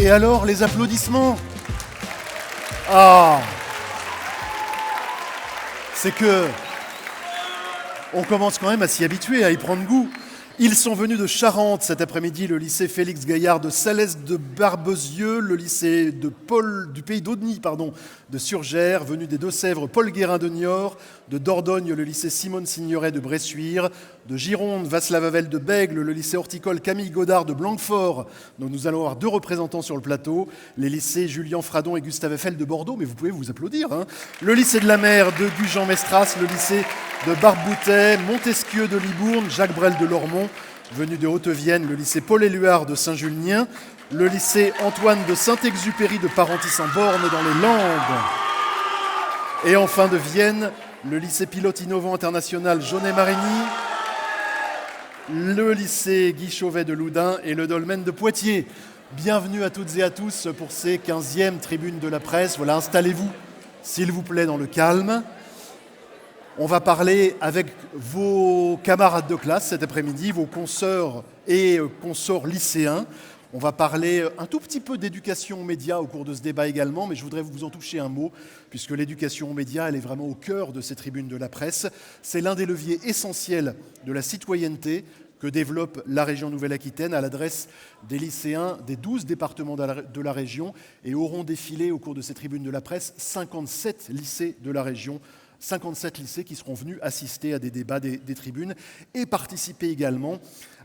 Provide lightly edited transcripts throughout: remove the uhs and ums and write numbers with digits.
Et alors, les applaudissements? Ah! C'est que on commence quand même à s'y habituer, à y prendre goût. Ils sont venus de Charente cet après-midi, le lycée Félix Gaillard de Salès de Barbezieux, le lycée de du pays d'Audenis, de Surgères, venu des Deux-Sèvres, Paul Guérin de Niort, de Dordogne, le lycée Simone Signoret de Bressuire, de Gironde, Václav Havel de Bègle, le lycée horticole Camille Godard de Blanquefort. Donc nous allons avoir 2 représentants sur le plateau, les lycées Julien Fradon et Gustave Eiffel de Bordeaux, mais vous pouvez vous applaudir. Le lycée de la Mer de Gujan-Mestras, le lycée de Barboutet, Montesquieu de Libourne, Jacques Brel de Lormont, venu de Haute-Vienne, le lycée Paul-Éluard de Saint-Julien, le lycée Antoine de Saint-Exupéry de Parentis-en-Born dans les Landes. Et enfin de Vienne, le lycée pilote innovant international Jaunet-Marigny, le lycée Guy Chauvet de Loudun et le dolmen de Poitiers. Bienvenue à toutes et à tous pour ces 15e tribunes de la presse. Voilà, installez-vous, s'il vous plaît, dans le calme. On va parler avec vos camarades de classe cet après-midi, vos consoeurs et consorts lycéens. On va parler un tout petit peu d'éducation aux médias au cours de ce débat également, mais je voudrais vous en toucher un mot, puisque l'éducation aux médias, elle est vraiment au cœur de ces tribunes de la presse. C'est l'un des leviers essentiels de la citoyenneté que développe la région Nouvelle-Aquitaine à l'adresse des lycéens des 12 départements de la région, et auront défilé au cours de ces tribunes de la presse 57 lycées de la région, 57 lycées qui seront venus assister à des débats, des tribunes, et participer également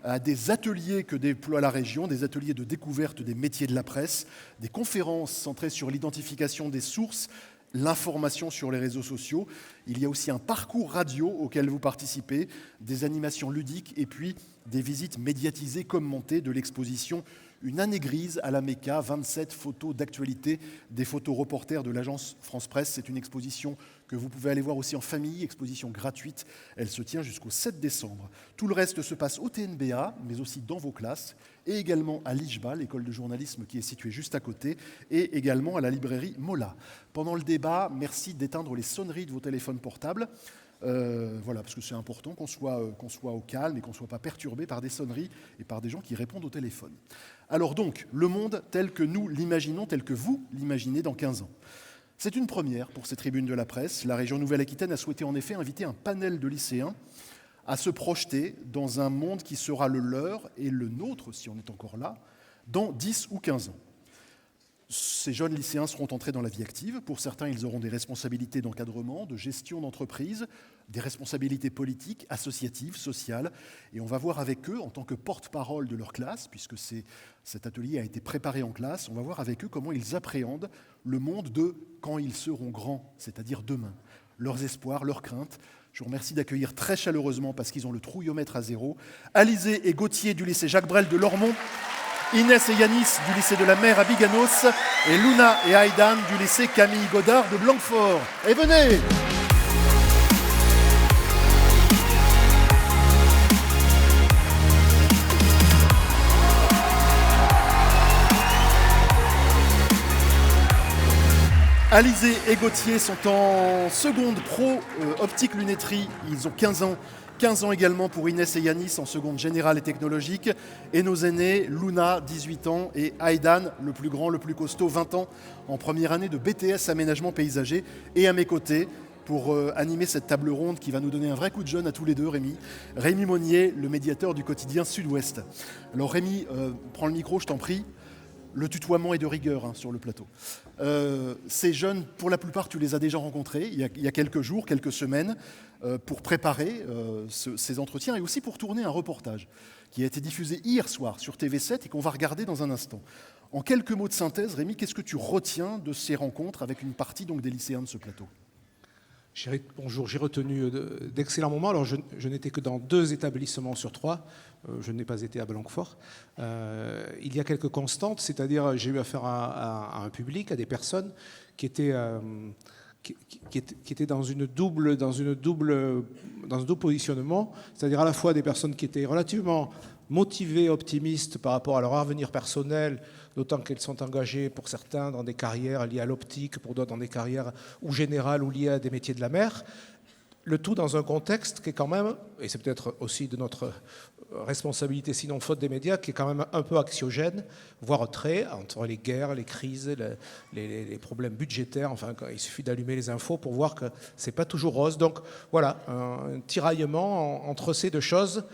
à des ateliers que déploie la région, des ateliers de découverte des métiers de la presse, des conférences centrées sur l'identification des sources, l'information sur les réseaux sociaux. Il y a aussi un parcours radio auquel vous participez, des animations ludiques et puis des visites médiatisées commentées de l'exposition Une année grise à la Mecca, 27 photos d'actualité, des photos reporters de l'agence France Presse. C'est une exposition que vous pouvez aller voir aussi en famille, exposition gratuite. Elle se tient jusqu'au 7 décembre. Tout le reste se passe au TNBA, mais aussi dans vos classes, et également à l'IJBA, l'école de journalisme qui est située juste à côté, et également à la librairie Mola. Pendant le débat, merci d'éteindre les sonneries de vos téléphones portables. Voilà, parce que c'est important qu'on soit au calme et qu'on ne soit pas perturbé par des sonneries et par des gens qui répondent au téléphone. Alors donc, le monde tel que nous l'imaginons, tel que vous l'imaginez dans 15 ans. C'est une première pour ces tribunes de la presse. La région Nouvelle-Aquitaine a souhaité en effet inviter un panel de lycéens à se projeter dans un monde qui sera le leur et le nôtre, si on est encore là, dans 10 ou 15 ans. Ces jeunes lycéens seront entrés dans la vie active. Pour certains, ils auront des responsabilités d'encadrement, de gestion d'entreprise, des responsabilités politiques, associatives, sociales. Et on va voir avec eux, en tant que porte-parole de leur classe, puisque cet atelier a été préparé en classe, on va voir avec eux comment ils appréhendent le monde de quand ils seront grands, c'est-à-dire demain. Leurs espoirs, leurs craintes. Je vous remercie d'accueillir très chaleureusement, parce qu'ils ont le trouillomètre à 0, Alizé et Gauthier du lycée Jacques Brel de Lormont, Inès et Yanis du lycée de la Mer à Biganos et Luna et Aïdan du lycée Camille Godard de Blanquefort. Et venez! Alizé et Gauthier sont en seconde pro optique lunetterie. Ils ont 15 ans. 15 ans également pour Inès et Yanis en seconde générale et technologique. Et nos aînés, Luna, 18 ans, et Aïdan, le plus grand, le plus costaud, 20 ans, en première année de BTS aménagement paysager. Et à mes côtés, pour animer cette table ronde qui va nous donner un vrai coup de jeune à tous les deux, Rémi Monnier, le médiateur du quotidien Sud-Ouest. Alors Rémi, prends le micro, je t'en prie. Le tutoiement est de rigueur sur le plateau. Ces jeunes, pour la plupart, tu les as déjà rencontrés il y a quelques jours, quelques semaines, pour préparer ces entretiens et aussi pour tourner un reportage qui a été diffusé hier soir sur TV7 et qu'on va regarder dans un instant. En quelques mots de synthèse, Rémi, qu'est-ce que tu retiens de ces rencontres avec une partie donc, des lycéens de ce plateau ? Bonjour, j'ai retenu d'excellents moments. Alors, je n'étais que dans 2 établissements sur 3. Je n'ai pas été à Blanquefort. Il y a quelques constantes, c'est-à-dire j'ai eu affaire à un public, à des personnes qui étaient dans un double positionnement, c'est-à-dire à la fois des personnes qui étaient relativement motivées, optimistes par rapport à leur avenir personnel, d'autant qu'elles sont engagées pour certains dans des carrières liées à l'optique, pour d'autres dans des carrières ou générales ou liées à des métiers de la mer. Le tout dans un contexte qui est quand même, et c'est peut-être aussi de notre responsabilité, sinon faute des médias, qui est quand même un peu anxiogène, voire très, entre les guerres, les crises, les problèmes budgétaires. Enfin, il suffit d'allumer les infos pour voir que c'est pas toujours rose. Donc voilà, un tiraillement entre ces deux choses.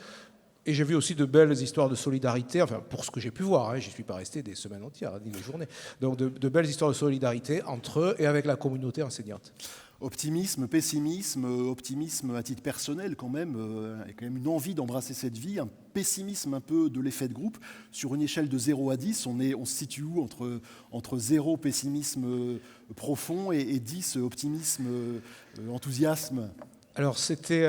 Et j'ai vu aussi de belles histoires de solidarité, enfin pour ce que j'ai pu voir, hein, j'y suis pas resté des semaines entières, ni des journées. Donc de belles histoires de solidarité entre eux et avec la communauté enseignante. Optimisme, pessimisme, optimisme à titre personnel quand même, il y a quand même une envie d'embrasser cette vie, un pessimisme un peu de l'effet de groupe. Sur une échelle de 0 à 10, on se situe où entre 0 pessimisme profond et 10 optimisme, enthousiasme? Alors c'était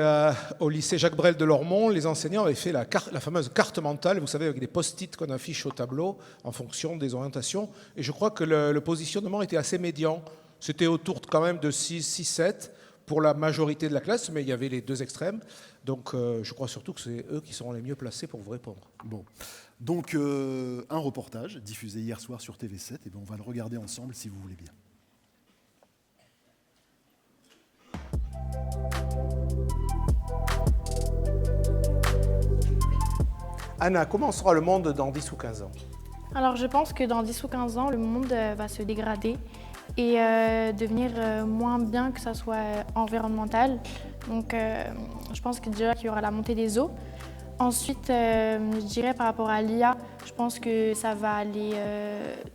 au lycée Jacques Brel de Lormont, les enseignants avaient fait la fameuse carte mentale, vous savez, avec des post-it qu'on affiche au tableau en fonction des orientations, et je crois que le positionnement était assez médian. C'était autour quand même de 6-7 pour la majorité de la classe, mais il y avait les deux extrêmes. Donc je crois surtout que c'est eux qui seront les mieux placés pour vous répondre. Bon. Donc un reportage diffusé hier soir sur TV7, et bien on va le regarder ensemble si vous voulez bien. Anna, comment sera le monde dans 10 ou 15 ans? Alors je pense que dans 10 ou 15 ans, le monde va se dégrader et devenir moins bien, que ça soit environnemental. Donc je pense que déjà qu'il y aura la montée des eaux. Ensuite, je dirais par rapport à l'IA, je pense que ça va aller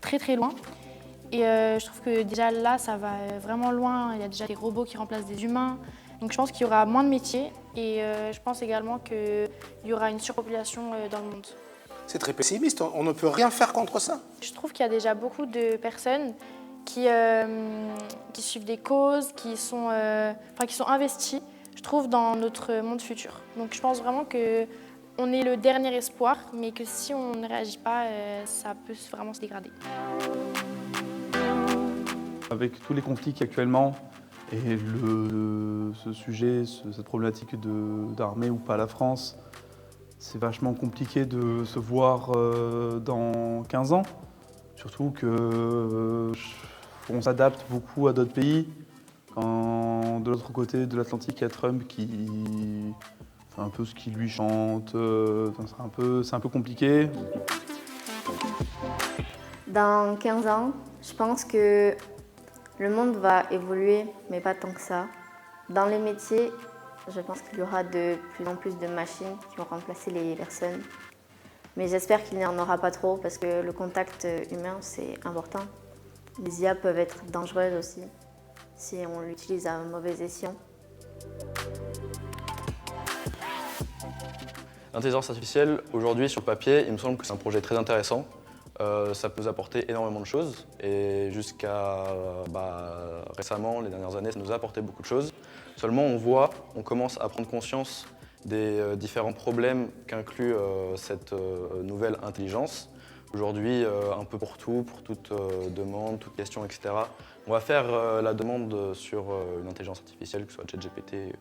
très très loin. Et je trouve que déjà là, ça va vraiment loin. Il y a déjà des robots qui remplacent des humains. Donc je pense qu'il y aura moins de métiers et je pense également qu'il y aura une surpopulation dans le monde. C'est très pessimiste, on ne peut rien faire contre ça. Je trouve qu'il y a déjà beaucoup de personnes qui suivent des causes, qui sont investies, je trouve, dans notre monde futur. Donc je pense vraiment qu'on est le dernier espoir, mais que si on ne réagit pas, ça peut vraiment se dégrader. Avec tous les conflits qu'il y a actuellement et ce sujet, cette problématique d'armée ou pas la France, c'est vachement compliqué de se voir dans 15 ans. Surtout qu'on s'adapte beaucoup à d'autres pays. Quand de l'autre côté de l'Atlantique, il y a Trump qui fait un peu ce qu'il lui chante. C'est un peu compliqué. Dans 15 ans, je pense que le monde va évoluer, mais pas tant que ça. Dans les métiers, je pense qu'il y aura de plus en plus de machines qui vont remplacer les personnes. Mais j'espère qu'il n'y en aura pas trop parce que le contact humain, c'est important. Les IA peuvent être dangereuses aussi si on l'utilise à mauvais escient. L'intelligence artificielle, aujourd'hui, sur le papier, il me semble que c'est un projet très intéressant. Ça peut nous apporter énormément de choses et jusqu'à récemment, les dernières années, ça nous a apporté beaucoup de choses. Seulement, on commence à prendre conscience des différents problèmes qu'inclut cette nouvelle intelligence. Aujourd'hui, un peu pour tout, pour toute demande, toute question, etc. On va faire la demande sur une intelligence artificielle, que ce soit ChatGPT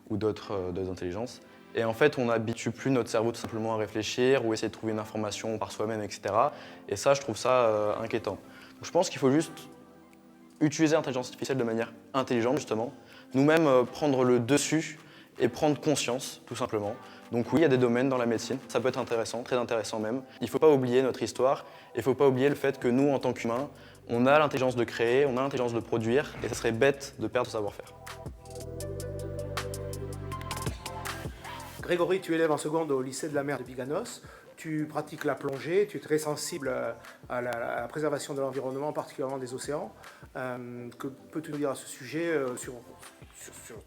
ou d'autres intelligences. Et en fait, on n'habitue plus notre cerveau tout simplement à réfléchir ou essayer de trouver une information par soi-même, etc. Et ça, je trouve ça inquiétant. Donc, je pense qu'il faut juste utiliser l'intelligence artificielle de manière intelligente, justement. Nous-mêmes, prendre le dessus et prendre conscience, tout simplement. Donc oui, il y a des domaines dans la médecine, ça peut être intéressant, très intéressant même. Il ne faut pas oublier notre histoire et il ne faut pas oublier le fait que nous, en tant qu'humains, on a l'intelligence de créer, on a l'intelligence de produire et ça serait bête de perdre ce savoir-faire. Grégory, tu es élève en seconde au lycée de la mer de Biganos. Tu pratiques la plongée, tu es très sensible à la préservation de l'environnement, particulièrement des océans. Que peux-tu nous dire à ce sujet sur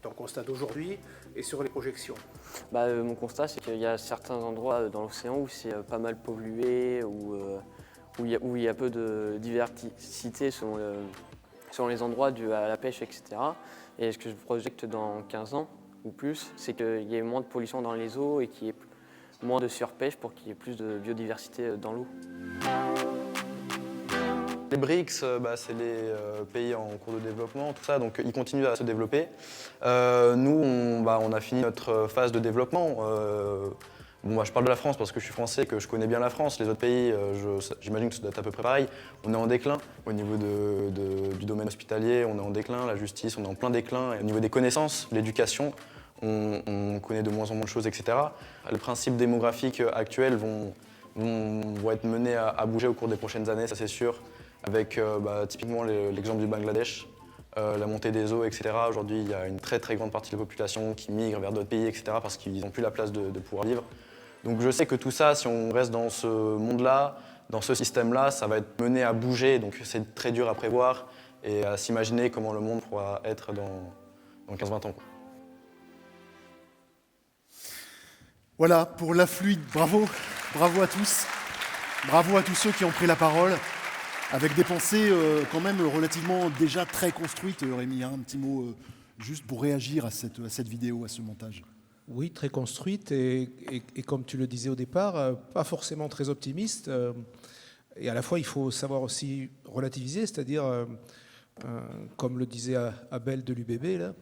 ton constat d'aujourd'hui et sur les projections? Mon constat, c'est qu'il y a certains endroits dans l'océan où c'est pas mal pollué, où il y a peu de diversité selon les endroits dus à la pêche, etc. Et ce que je projette dans 15 ans ou plus, c'est qu'il y ait moins de pollution dans les eaux et qu'il y ait moins de surpêche pour qu'il y ait plus de biodiversité dans l'eau. Les BRICS, c'est les pays en cours de développement, tout ça, donc ils continuent à se développer. Nous, on a fini notre phase de développement. Bon, je parle de la France parce que je suis français, que je connais bien la France. Les autres pays, j'imagine que ça doit être à peu près pareil. On est en déclin au niveau du domaine hospitalier, on est en déclin, la justice, on est en plein déclin. Et au niveau des connaissances, l'éducation, on connaît de moins en moins de choses, etc. Les principes démographiques actuels vont être menés à bouger au cours des prochaines années, ça c'est sûr, avec typiquement l'exemple du Bangladesh. La montée des eaux, etc. Aujourd'hui, il y a une très très grande partie de la population qui migre vers d'autres pays, etc. parce qu'ils n'ont plus la place de pouvoir vivre. Donc je sais que tout ça, si on reste dans ce monde-là, dans ce système-là, ça va être mené à bouger. Donc c'est très dur à prévoir et à s'imaginer comment le monde pourra être dans 15-20 ans. Voilà, pour la fluide, bravo à tous. Bravo à tous ceux qui ont pris la parole. Avec des pensées quand même relativement déjà très construites, Rémi, hein, un petit mot juste pour réagir à cette vidéo, à ce montage. Oui, très construite et comme tu le disais au départ, pas forcément très optimiste. Et à la fois, il faut savoir aussi relativiser, c'est-à-dire, comme le disait Abel de l'UBB, là,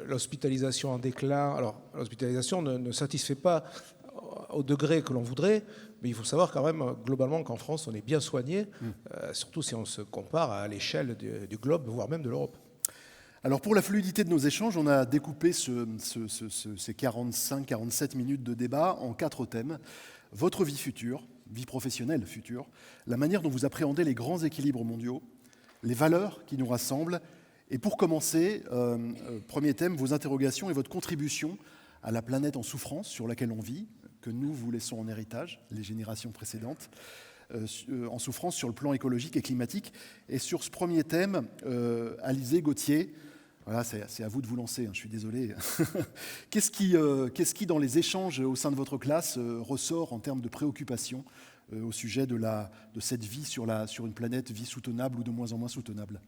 l'hospitalisation en déclin. Alors, l'hospitalisation ne satisfait pas au degré que l'on voudrait, mais il faut savoir quand même, globalement, qu'en France, on est bien soigné, surtout si on se compare à l'échelle du globe, voire même de l'Europe. Alors, pour la fluidité de nos échanges, on a découpé ces 45-47 minutes de débat en 4 thèmes. Votre vie future, vie professionnelle future, la manière dont vous appréhendez les grands équilibres mondiaux, les valeurs qui nous rassemblent, et pour commencer, premier thème, vos interrogations et votre contribution à la planète en souffrance sur laquelle on vit, que nous vous laissons en héritage, les générations précédentes, en souffrance sur le plan écologique et climatique. Et sur ce premier thème, Alizé Gauthier, voilà, c'est à vous de vous lancer, hein, je suis désolé. Qu'est-ce qui, dans les échanges au sein de votre classe, ressort en termes de préoccupation au sujet de cette vie sur une planète, vie soutenable ou de moins en moins soutenable?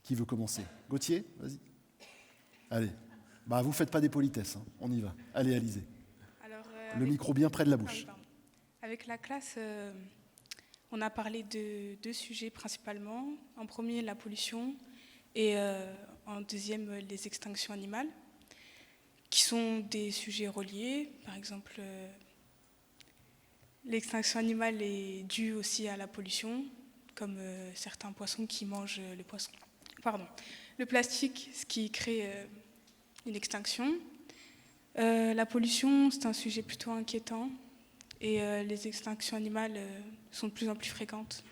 Qui veut commencer? Gauthier, vas-y. Allez. Vous ne faites pas des politesses, hein. On y va. Allez, Alizé. Le micro bien près de la bouche. Avec la classe, on a parlé de 2 sujets principalement. En premier, la pollution et en deuxième, les extinctions animales, qui sont des sujets reliés. Par exemple, l'extinction animale est due aussi à la pollution, comme certains poissons qui mangent le plastique, ce qui crée une extinction. La pollution, c'est un sujet plutôt inquiétant et les extinctions animales sont de plus en plus fréquentes.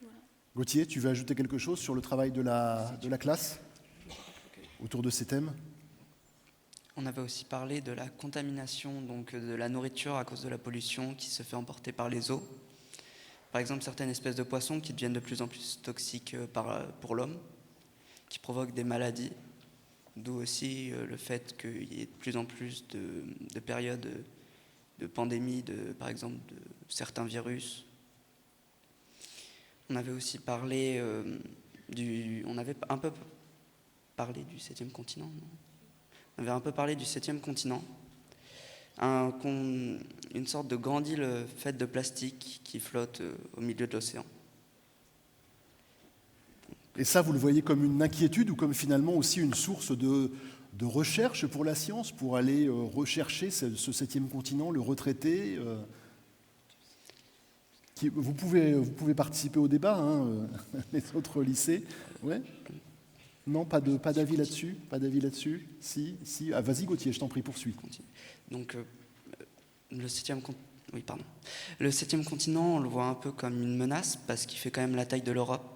Voilà. Gauthier, tu veux ajouter quelque chose sur le travail de la classe autour de ces thèmes? On avait aussi parlé de la contamination donc de la nourriture à cause de la pollution qui se fait emporter par les eaux. Par exemple, certaines espèces de poissons qui deviennent de plus en plus toxiques pour l'homme, qui provoquent des maladies. D'où aussi le fait qu'il y ait de plus en plus de périodes de pandémie, par exemple, de certains virus. On avait aussi parlé on avait un peu parlé du 7e continent, non ? On avait un peu parlé du 7e continent. Une sorte de grande île faite de plastique qui flotte au milieu de l'océan. Et ça, vous le voyez comme une inquiétude ou comme finalement aussi une source de recherche pour la science, pour aller rechercher ce 7e continent, le retraiter vous pouvez participer au débat, hein, les autres lycées. Ouais. Non, pas d'avis là-dessus. Pas d'avis là-dessus. Si. Ah, vas-y Gauthier, je t'en prie, poursuis. Donc le 7e continent, on le voit un peu comme une menace parce qu'il fait quand même la taille de l'Europe.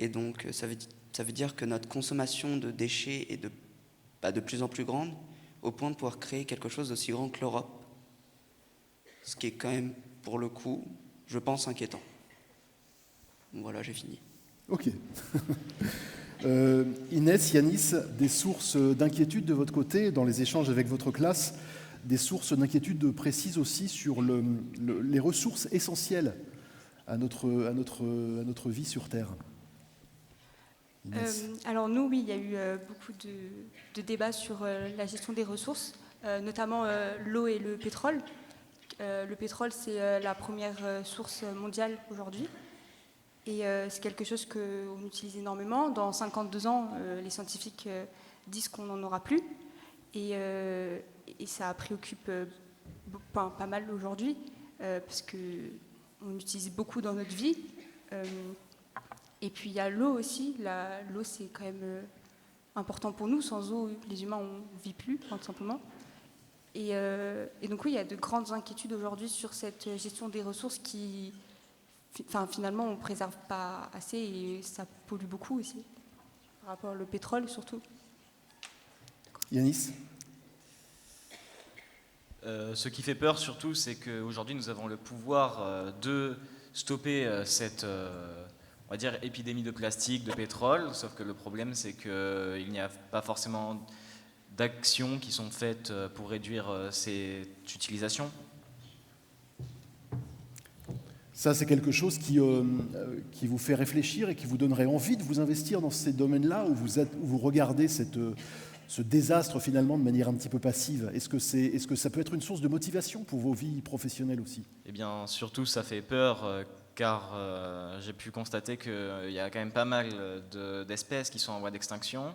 Et donc, ça veut dire que notre consommation de déchets est de plus en plus grande, au point de pouvoir créer quelque chose d'aussi grand que l'Europe. Ce qui est quand même, pour le coup, je pense, inquiétant. Voilà, j'ai fini. Ok. Inès, Yanis, des sources d'inquiétude de votre côté, dans les échanges avec votre classe, des sources d'inquiétude précises aussi sur les ressources essentielles à notre vie sur Terre? Alors nous, oui, il y a eu beaucoup de débats sur la gestion des ressources, notamment l'eau et le pétrole. Le pétrole, c'est la première source mondiale aujourd'hui. Et c'est quelque chose qu'on utilise énormément. Dans 52 ans, les scientifiques disent qu'on n'en aura plus. Et et ça préoccupe pas mal aujourd'hui, parce qu'on utilise beaucoup dans notre vie. Et puis il y a l'eau aussi. L'eau, c'est quand même important pour nous. Sans eau, les humains, on ne vit plus, tout simplement. Et donc oui, il y a de grandes inquiétudes aujourd'hui sur cette gestion des ressources qui, finalement, on ne préserve pas assez et ça pollue beaucoup aussi, par rapport au pétrole surtout. Yanis ? Ce qui fait peur surtout, c'est qu'aujourd'hui nous avons le pouvoir de stopper cette on va dire, épidémie de plastique, de pétrole, sauf que le problème c'est qu'il n'y a pas forcément d'actions qui sont faites pour réduire cette utilisation. Ça, c'est quelque chose qui vous fait réfléchir et qui vous donnerait envie de vous investir dans ces domaines-là où vous regardez ce désastre finalement de manière un petit peu passive. Est-ce que ça peut être une source de motivation pour vos vies professionnelles aussi ? Eh bien, surtout, ça fait peur car j'ai pu constater qu'il y a quand même pas mal d'espèces qui sont en voie d'extinction.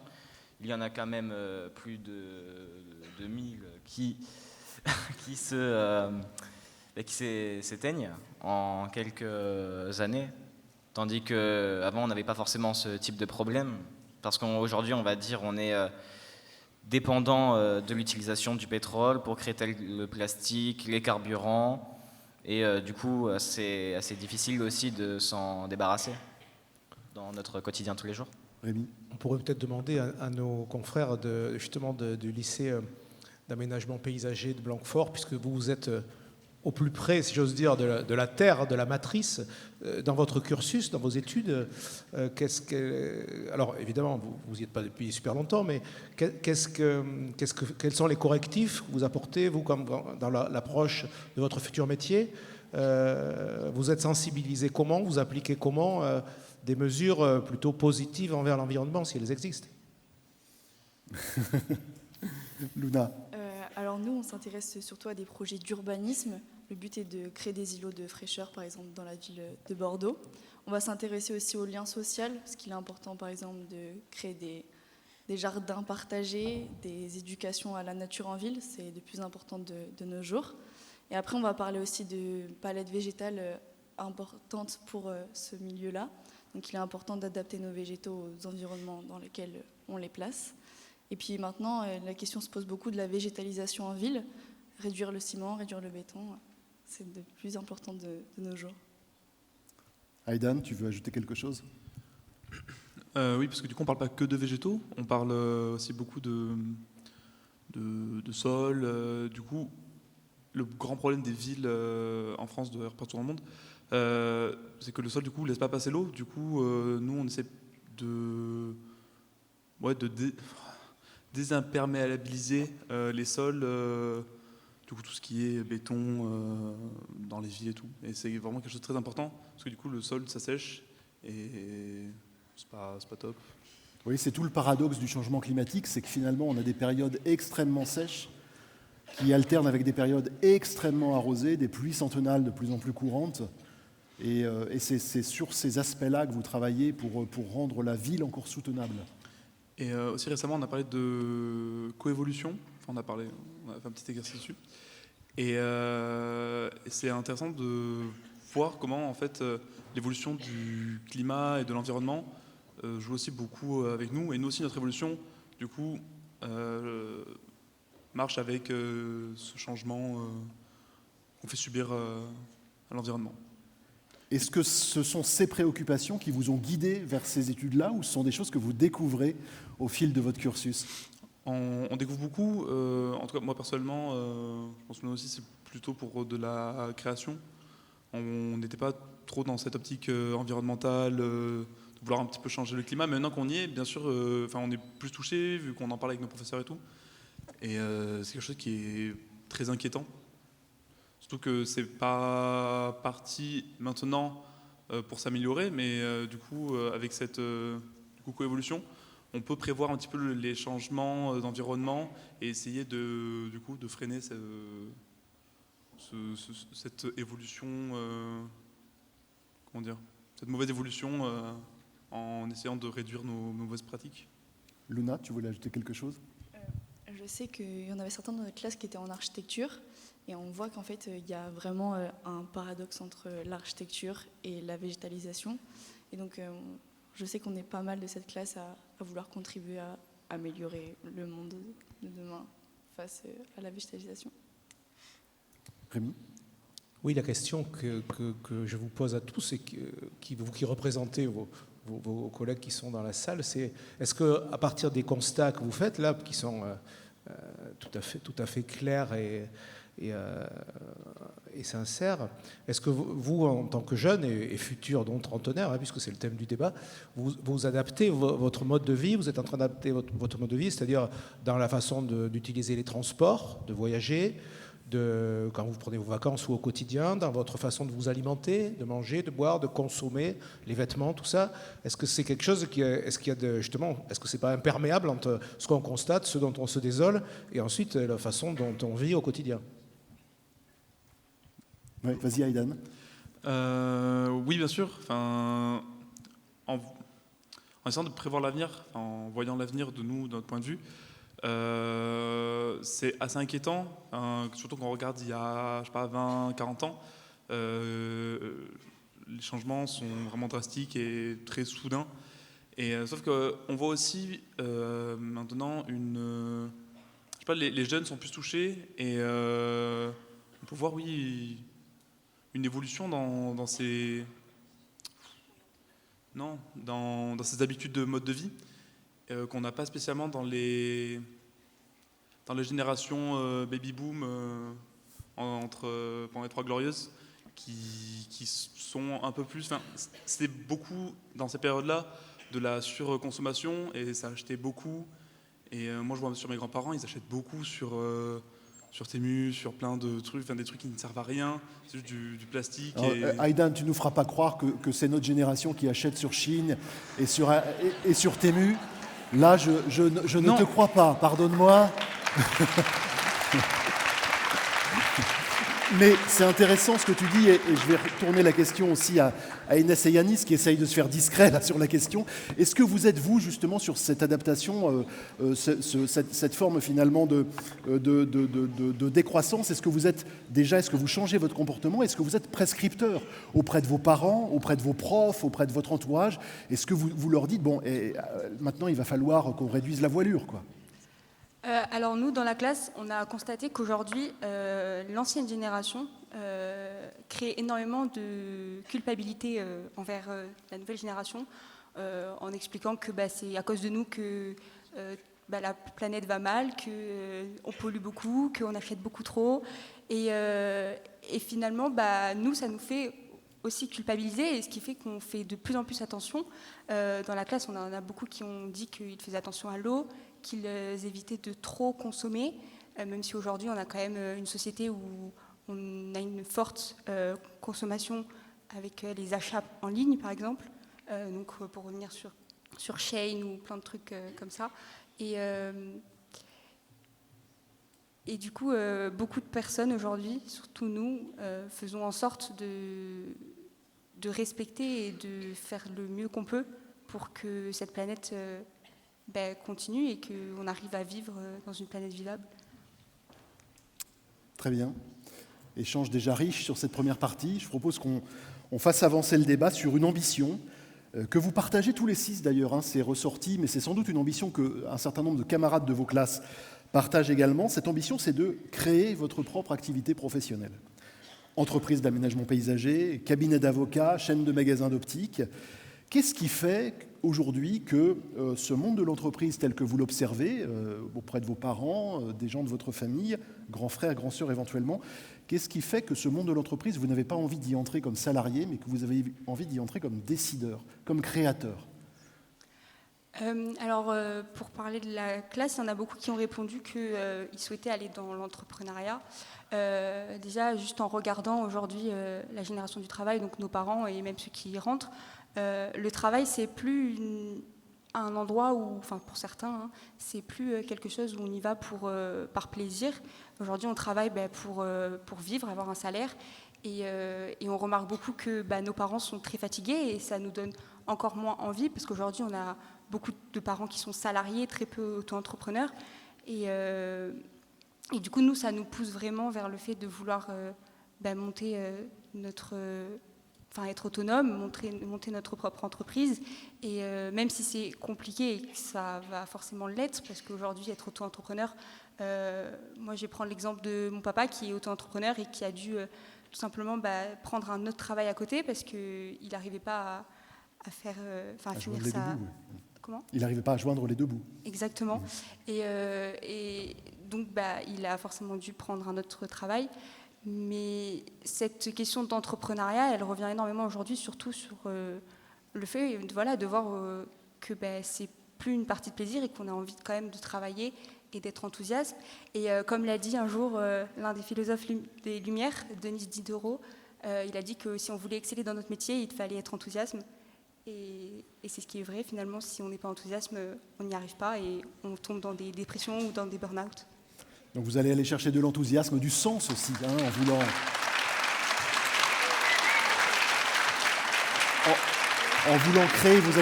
Il y en a quand même plus de 1000 qui s'éteignent en quelques années, tandis qu'avant on n'avait pas forcément ce type de problème, parce qu'aujourd'hui on va dire on est dépendant de l'utilisation du pétrole pour créer le plastique, les carburants, et du coup c'est assez difficile aussi de s'en débarrasser dans notre quotidien tous les jours. Rémi ? On pourrait peut-être demander à nos confrères du lycée d'aménagement paysager de Blanquefort, puisque vous êtes au plus près, si j'ose dire, de la terre, de la matrice, dans votre cursus, dans vos études. Alors évidemment, vous n'y êtes pas depuis super longtemps, mais quels sont les correctifs que vous apportez, vous, comme dans l'approche de votre futur métier ? Vous êtes sensibilisé comment ? Vous appliquez comment des mesures plutôt positives envers l'environnement, si elles existent ? Luna ? Alors nous, on s'intéresse surtout à des projets d'urbanisme. Le but est de créer des îlots de fraîcheur, par exemple, dans la ville de Bordeaux. On va s'intéresser aussi au lien social, parce qu'il est important, par exemple, de créer des jardins partagés, des éducations à la nature en ville. C'est de plus important de nos jours. Et après, on va parler aussi de palettes végétales importantes pour ce milieu-là. Donc il est important d'adapter nos végétaux aux environnements dans lesquels on les place. Et puis maintenant, la question se pose beaucoup de la végétalisation en ville. Réduire le ciment, réduire le béton, c'est de plus important de nos jours. Aidan, tu veux ajouter quelque chose ? Oui, parce que du coup, on ne parle pas que de végétaux, on parle aussi beaucoup de sol. Du coup, le grand problème des villes en France, de partout dans le monde, c'est que le sol, du coup, ne laisse pas passer l'eau. Du coup, nous, on essaie de désimperméabiliser les sols, du coup tout ce qui est béton dans les villes et tout. Et c'est vraiment quelque chose de très important, parce que du coup le sol s'assèche et c'est pas top. Oui, c'est tout le paradoxe du changement climatique, c'est que finalement on a des périodes extrêmement sèches qui alternent avec des périodes extrêmement arrosées, des pluies centenales de plus en plus courantes. Et c'est sur ces aspects-là que vous travaillez pour rendre la ville encore soutenable. Et aussi récemment, on a parlé de coévolution. Enfin, on a fait un petit exercice dessus. Et c'est intéressant de voir comment en fait l'évolution du climat et de l'environnement joue aussi beaucoup avec nous. Et nous aussi, notre évolution, du coup, marche avec ce changement qu'on fait subir à l'environnement. Est-ce que ce sont ces préoccupations qui vous ont guidé vers ces études-là, ou ce sont des choses que vous découvrez au fil de votre cursus ? On découvre beaucoup. En tout cas, moi personnellement, je pense que nous aussi, c'est plutôt pour de la création. On n'était pas trop dans cette optique environnementale, de vouloir un petit peu changer le climat. Mais maintenant qu'on y est, bien sûr, on est plus touché, vu qu'on en parle avec nos professeurs et tout. Et c'est quelque chose qui est très inquiétant. Surtout que c'est pas parti maintenant pour s'améliorer, mais du coup, avec cette coévolution, on peut prévoir un petit peu les changements d'environnement et essayer de freiner cette évolution, cette mauvaise évolution en essayant de réduire nos mauvaises pratiques. Luna, tu voulais ajouter quelque chose ? Je Je sais qu'il y en avait certains dans notre classe qui étaient en architecture et on voit qu'en fait il y a vraiment un paradoxe entre l'architecture et la végétalisation. Et donc je sais qu'on est pas mal de cette classe à vouloir contribuer à améliorer le monde de demain face à la végétalisation. Rémi ? Oui, la question que je vous pose à tous et vous qui représentez vos collègues qui sont dans la salle, c'est est-ce qu'à partir des constats que vous faites là, qui sont tout à fait clairs et sincères, est-ce que vous, en tant que jeune et futur donc trentenaire, hein, puisque c'est le thème du débat, vous adaptez votre mode de vie, vous êtes en train d'adapter votre mode de vie, c'est-à-dire dans la façon d'utiliser les transports, de voyager, quand vous prenez vos vacances ou au quotidien, dans votre façon de vous alimenter, de manger, de boire, de consommer, les vêtements, tout ça. Est-ce que c'est quelque chose est-ce que c'est pas imperméable entre ce qu'on constate, ce dont on se désole, et ensuite la façon dont on vit au quotidien? Oui, vas-y Aidan. Oui, bien sûr. Enfin, en essayant de prévoir l'avenir, en voyant l'avenir de nous, de notre point de vue, c'est assez inquiétant, surtout quand on regarde il y a, je sais pas, 20, 40 ans. Les changements sont vraiment drastiques et très soudains. Sauf qu'on voit aussi maintenant je sais pas, les jeunes sont plus touchés et on peut voir, oui, une évolution dans ces habitudes de mode de vie qu'on n'a pas spécialement dans les générations baby-boom pendant les Trois Glorieuses, qui sont un peu plus... C'était beaucoup, dans ces périodes-là, de la surconsommation, et ça achetait beaucoup. Et moi, je vois sur mes grands-parents, ils achètent beaucoup sur Temu, sur plein de trucs, des trucs qui ne servent à rien, c'est juste du plastique. Aidan, tu ne nous feras pas croire que c'est notre génération qui achète sur Chine et sur Temu. Là, je ne te crois pas, pardonne-moi. Mais c'est intéressant ce que tu dis, et je vais retourner la question aussi à Inès et Yanis, qui essayent de se faire discret là, sur la question. Est-ce que vous êtes, vous, justement, sur cette adaptation, cette forme finalement de décroissance? Est-ce que vous changez votre comportement? Est-ce que vous êtes prescripteur auprès de vos parents, auprès de vos profs, auprès de votre entourage? Est-ce que vous leur dites, bon, maintenant il va falloir qu'on réduise la voilure, quoi? Alors nous, dans la classe, on a constaté qu'aujourd'hui, l'ancienne génération crée énormément de culpabilité envers la nouvelle génération, en expliquant que c'est à cause de nous que la planète va mal, qu'on pollue beaucoup, qu'on achète beaucoup trop. Et finalement, nous, ça nous fait aussi culpabiliser, et ce qui fait qu'on fait de plus en plus attention. Dans la classe, on en a beaucoup qui ont dit qu'ils faisaient attention à l'eau, qu'ils évitaient de trop consommer, même si aujourd'hui on a quand même une société où on a une forte consommation avec les achats en ligne par exemple, donc pour revenir sur Shein ou plein de trucs comme ça. Et du coup, beaucoup de personnes aujourd'hui, surtout nous, faisons en sorte de respecter et de faire le mieux qu'on peut pour que cette planète continue et qu'on arrive à vivre dans une planète vivable. Très bien. Échange déjà riche sur cette première partie. Je propose qu'on fasse avancer le débat sur une ambition que vous partagez tous les 6 d'ailleurs. C'est ressorti, mais c'est sans doute une ambition qu'un certain nombre de camarades de vos classes partagent également. Cette ambition, c'est de créer votre propre activité professionnelle. Entreprise d'aménagement paysager, cabinet d'avocats, chaîne de magasins d'optique. Qu'est-ce qui fait aujourd'hui que ce monde de l'entreprise tel que vous l'observez auprès de vos parents, des gens de votre famille, grands frères, grands sœurs éventuellement, qu'est-ce qui fait que ce monde de l'entreprise, vous n'avez pas envie d'y entrer comme salarié, mais que vous avez envie d'y entrer comme décideur, comme créateur? Pour parler de la classe, il y en a beaucoup qui ont répondu qu'ils souhaitaient aller dans l'entrepreneuriat. Déjà, juste en regardant aujourd'hui la génération du travail, donc nos parents et même ceux qui y rentrent, le travail, c'est plus un endroit où, enfin pour certains, c'est plus quelque chose où on y va par plaisir. Aujourd'hui, on travaille pour vivre, avoir un salaire. Et on remarque beaucoup que nos parents sont très fatigués et ça nous donne encore moins envie parce qu'aujourd'hui, on a beaucoup de parents qui sont salariés, très peu auto-entrepreneurs. Et du coup, nous, ça nous pousse vraiment vers le fait de vouloir monter être autonome, monter notre propre entreprise. Et même si c'est compliqué et que ça va forcément l'être, parce qu'aujourd'hui, être auto-entrepreneur, moi, je vais prendre l'exemple de mon papa qui est auto-entrepreneur et qui a dû tout simplement prendre un autre travail à côté parce qu'il n'arrivait pas à finir sa... Comment ? Il n'arrivait pas à joindre les deux bouts. Exactement. Et donc, il a forcément dû prendre un autre travail. Mais cette question d'entrepreneuriat, elle revient énormément aujourd'hui, surtout sur le fait de voir que c'est plus une partie de plaisir et qu'on a envie quand même de travailler et d'être enthousiaste. Et comme l'a dit un jour l'un des philosophes des Lumières, Denis Diderot, il a dit que si on voulait exceller dans notre métier, il fallait être enthousiaste. Et c'est ce qui est vrai, finalement, si on n'est pas enthousiaste, on n'y arrive pas et on tombe dans des dépressions ou dans des burn-out. Donc vous allez aller chercher de l'enthousiasme, du sens aussi, en voulant... En voulant créer vos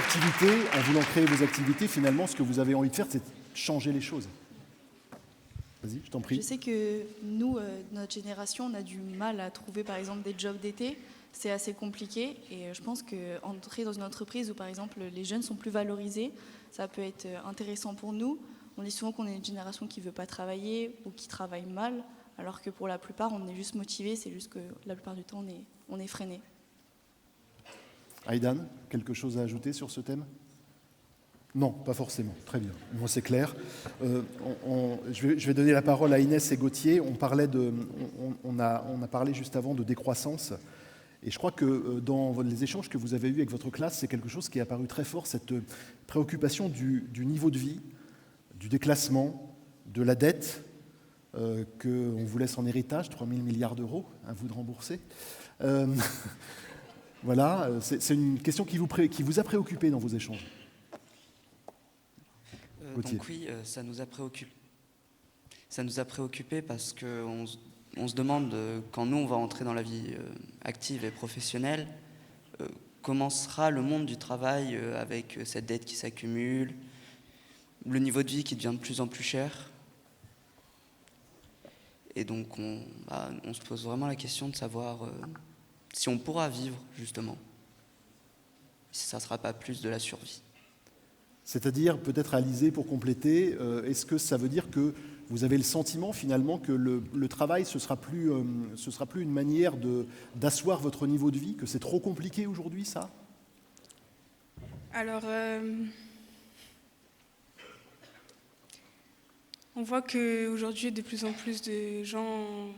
activités, finalement, ce que vous avez envie de faire, c'est changer les choses. Vas-y, je t'en prie. Je sais que nous, notre génération, on a du mal à trouver, par exemple, des jobs d'été. C'est assez compliqué et je pense qu'entrer dans une entreprise où, par exemple, les jeunes sont plus valorisés, ça peut être intéressant pour nous. On dit souvent qu'on est une génération qui ne veut pas travailler ou qui travaille mal, alors que pour la plupart, on est juste motivé, c'est juste que la plupart du temps, on est freiné. Aïdan, quelque chose à ajouter sur ce thème ? Non, pas forcément. Très bien. Moi, c'est clair. Je vais donner la parole à Inès et Gauthier. On a parlé juste avant de décroissance. Et je crois que dans les échanges que vous avez eus avec votre classe, c'est quelque chose qui est apparu très fort, cette préoccupation du niveau de vie, du déclassement, de la dette qu'on vous laisse en héritage, 3 000 milliards d'euros, à vous de rembourser. Voilà, c'est une question qui vous a préoccupé dans vos échanges. Donc oui, ça nous a préoccupé parce qu'on se demande, quand nous on va entrer dans la vie active et professionnelle, comment sera le monde du travail avec cette dette qui s'accumule, le niveau de vie qui devient de plus en plus cher. Et donc on se pose vraiment la question de savoir si on pourra vivre justement, si ça ne sera pas plus de la survie. C'est-à-dire, peut-être Alizé, pour compléter, est-ce que ça veut dire que vous avez le sentiment finalement que le travail, ce sera plus une manière d'asseoir votre niveau de vie, que c'est trop compliqué aujourd'hui, ça ? Alors, on voit qu'aujourd'hui, de plus en plus de gens...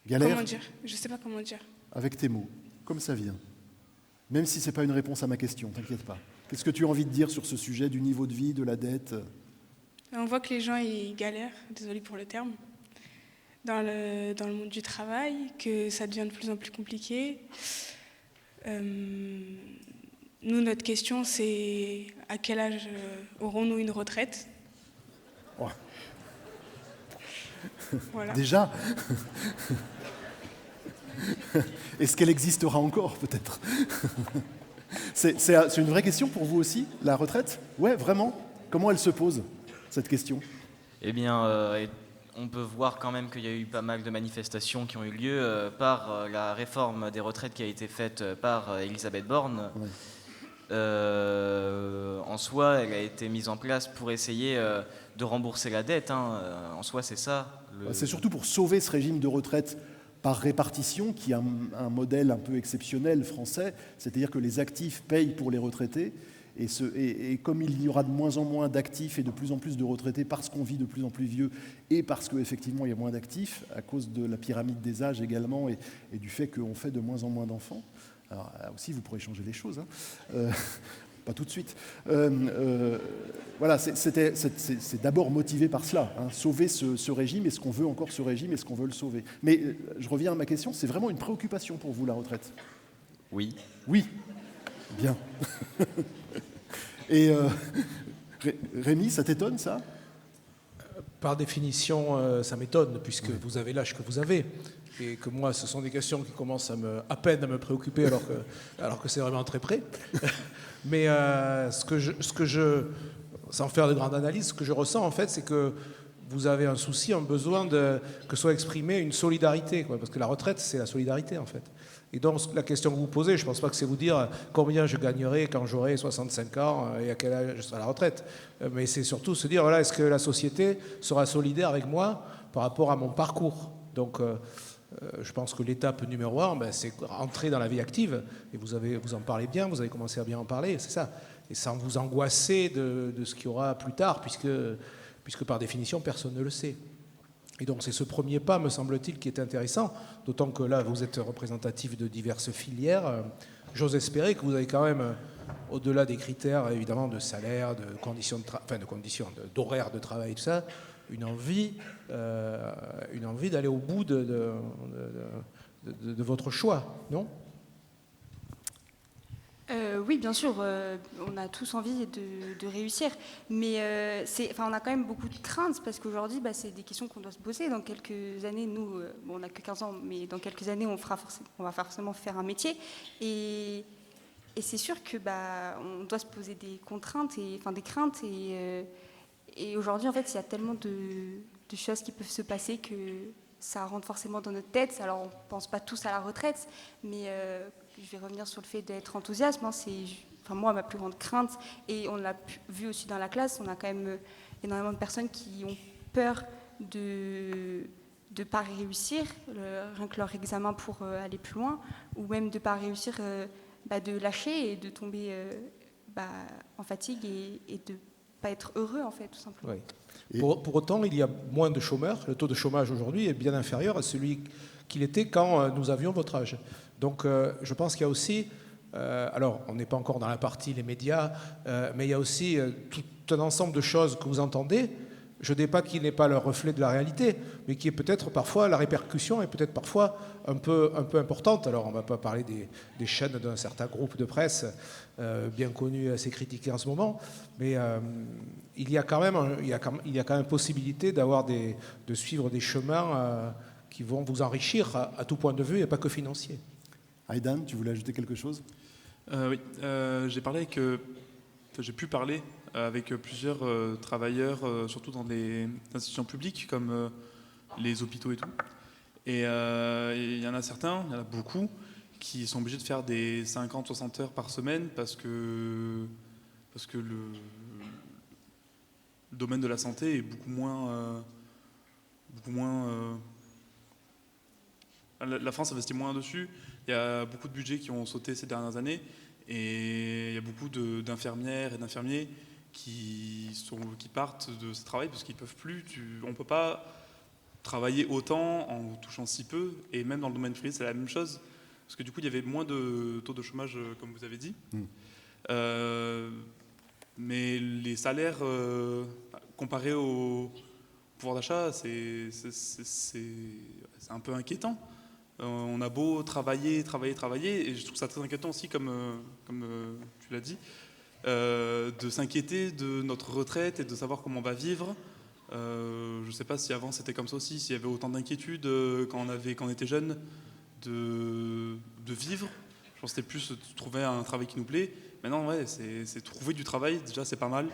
Galère ? Comment dire ? Je ne sais pas comment dire. Avec tes mots, comme ça vient. Même si ce n'est pas une réponse à ma question, t'inquiète pas. Qu'est-ce que tu as envie de dire sur ce sujet du niveau de vie, de la dette ? On voit que les gens ils galèrent, désolé pour le terme, dans le monde du travail, que ça devient de plus en plus compliqué. Nous, notre question, c'est à quel âge aurons-nous une retraite ? Oh. Voilà. Déjà. Est-ce qu'elle existera encore, peut-être ? C'est une vraie question pour vous aussi, la retraite ? Ouais, vraiment ? Comment elle se pose, cette question ? Eh bien, on peut voir quand même qu'il y a eu pas mal de manifestations qui ont eu lieu par la réforme des retraites qui a été faite par Elisabeth Borne. Ouais. En soi, elle a été mise en place pour essayer de rembourser la dette. En soi, c'est ça. C'est surtout pour sauver ce régime de retraite par répartition, qui est un modèle un peu exceptionnel français, c'est-à-dire que les actifs payent pour les retraités, et comme il y aura de moins en moins d'actifs et de plus en plus de retraités parce qu'on vit de plus en plus vieux, et parce qu'effectivement il y a moins d'actifs, à cause de la pyramide des âges également, et du fait qu'on fait de moins en moins d'enfants, alors aussi vous pourrez changer les choses, pas tout de suite. Voilà, c'est d'abord motivé par cela, sauver ce régime. Est-ce qu'on veut encore ce régime ? Est-ce qu'on veut le sauver ? Mais je reviens à ma question, c'est vraiment une préoccupation pour vous, la retraite ? Oui. Oui. Bien. Et Rémi, ça t'étonne, ça ? Par définition, ça m'étonne, puisque vous avez l'âge que vous avez, et que moi, ce sont des questions qui commencent à peine à me préoccuper, alors que c'est vraiment très près. Mais sans faire de grande analyse, ce que je ressens, en fait, c'est que vous avez un souci, un besoin que soit exprimée une solidarité, quoi, parce que la retraite, c'est la solidarité, en fait. Et donc, la question que vous posez, je ne pense pas que c'est vous dire combien je gagnerai quand j'aurai 65 ans et à quel âge je serai à la retraite. Mais c'est surtout se dire, voilà, est-ce que la société sera solidaire avec moi par rapport à mon parcours? Donc, je pense que l'étape numéro 1, c'est rentrer dans la vie active. Et vous en parlez bien, vous avez commencé à bien en parler, c'est ça. Et sans vous angoisser de ce qu'il y aura plus tard, puisque par définition, personne ne le sait. Et donc c'est ce premier pas, me semble-t-il, qui est intéressant, d'autant que là, vous êtes représentatif de diverses filières. J'ose espérer que vous avez quand même, au-delà des critères, évidemment, de salaire, de conditions d'horaire de travail, tout ça, une envie d'aller au bout de votre choix, non ? Oui, bien sûr, on a tous envie de réussir, mais on a quand même beaucoup de craintes parce qu'aujourd'hui, c'est des questions qu'on doit se poser. Dans quelques années, nous, on n'a que 15 ans, mais dans quelques années, on va forcément faire un métier. Et c'est sûr que on doit se poser des contraintes, des craintes. Et aujourd'hui, en fait, il y a tellement de choses qui peuvent se passer que ça rentre forcément dans notre tête. Alors, on ne pense pas tous à la retraite, mais je vais revenir sur le fait d'être enthousiaste. Moi, ma plus grande crainte, et on l'a vu aussi dans la classe, on a quand même énormément de personnes qui ont peur de ne pas réussir, rien que leur examen pour aller plus loin, ou même de ne pas réussir, de lâcher et de tomber en fatigue et de ne pas être heureux, en fait, tout simplement. Oui. Pour autant, il y a moins de chômeurs. Le taux de chômage aujourd'hui est bien inférieur à celui qu'il était quand nous avions votre âge. Donc je pense qu'il y a aussi, alors on n'est pas encore dans la partie les médias, mais il y a aussi tout un ensemble de choses que vous entendez. Je ne dis pas qu'il n'est pas le reflet de la réalité, mais qui est peut-être parfois, la répercussion est peut-être parfois un peu importante. Alors on ne va pas parler des chaînes d'un certain groupe de presse bien connu, assez critiqué en ce moment, mais il y a quand même possibilité de suivre des chemins qui vont vous enrichir à tout point de vue et pas que financier. Aidan, tu voulais ajouter quelque chose ? Oui, j'ai pu parler avec plusieurs travailleurs, surtout dans des institutions publiques comme les hôpitaux et tout. Et il y en a certains, il y en a beaucoup, qui sont obligés de faire des 50-60 heures par semaine parce que le domaine de la santé est beaucoup moins la France investit moins dessus. Il y a beaucoup de budgets qui ont sauté ces dernières années et il y a beaucoup d'infirmières et d'infirmiers qui partent de ce travail parce qu'ils ne peuvent plus. On ne peut pas travailler autant en touchant si peu, et même dans le domaine privé, c'est la même chose. Parce que du coup, il y avait moins de taux de chômage, comme vous avez dit. Mais les salaires, comparés au pouvoir d'achat, c'est un peu inquiétant. On a beau travailler, et je trouve ça très inquiétant aussi, comme tu l'as dit, de s'inquiéter de notre retraite et de savoir comment on va vivre. Je ne sais pas si avant c'était comme ça aussi, s'il y avait autant d'inquiétudes quand on était jeune de vivre. Je pense que c'était plus trouver un travail qui nous plaît. Maintenant, ouais, c'est trouver du travail, déjà c'est pas mal,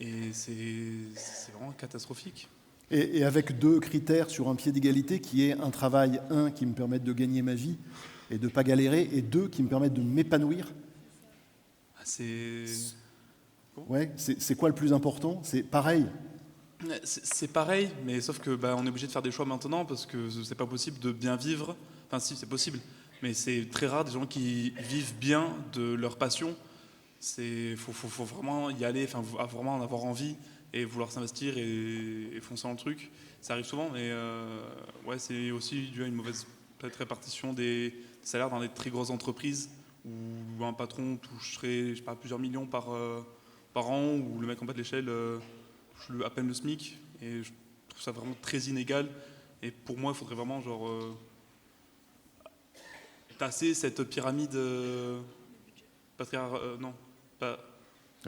et c'est vraiment catastrophique. Et avec deux critères sur un pied d'égalité, qui est un travail, un, qui me permette de gagner ma vie et de ne pas galérer, et deux, qui me permettent de m'épanouir. C'est quoi le plus important ? C'est pareil. C'est pareil, mais sauf que on est obligé de faire des choix maintenant parce que c'est pas possible de bien vivre. Enfin si, c'est possible, mais c'est très rare des gens qui vivent bien de leur passion. Faut vraiment y aller, vraiment en avoir envie et vouloir s'investir et foncer dans le truc. Ça arrive souvent, mais c'est aussi dû à une mauvaise répartition des salaires dans les très grosses entreprises où un patron toucherait, je sais pas, plusieurs millions par an, où le mec en bas de l'échelle touche à peine le SMIC, et je trouve ça vraiment très inégal. Et pour moi, il faudrait vraiment tasser cette pyramide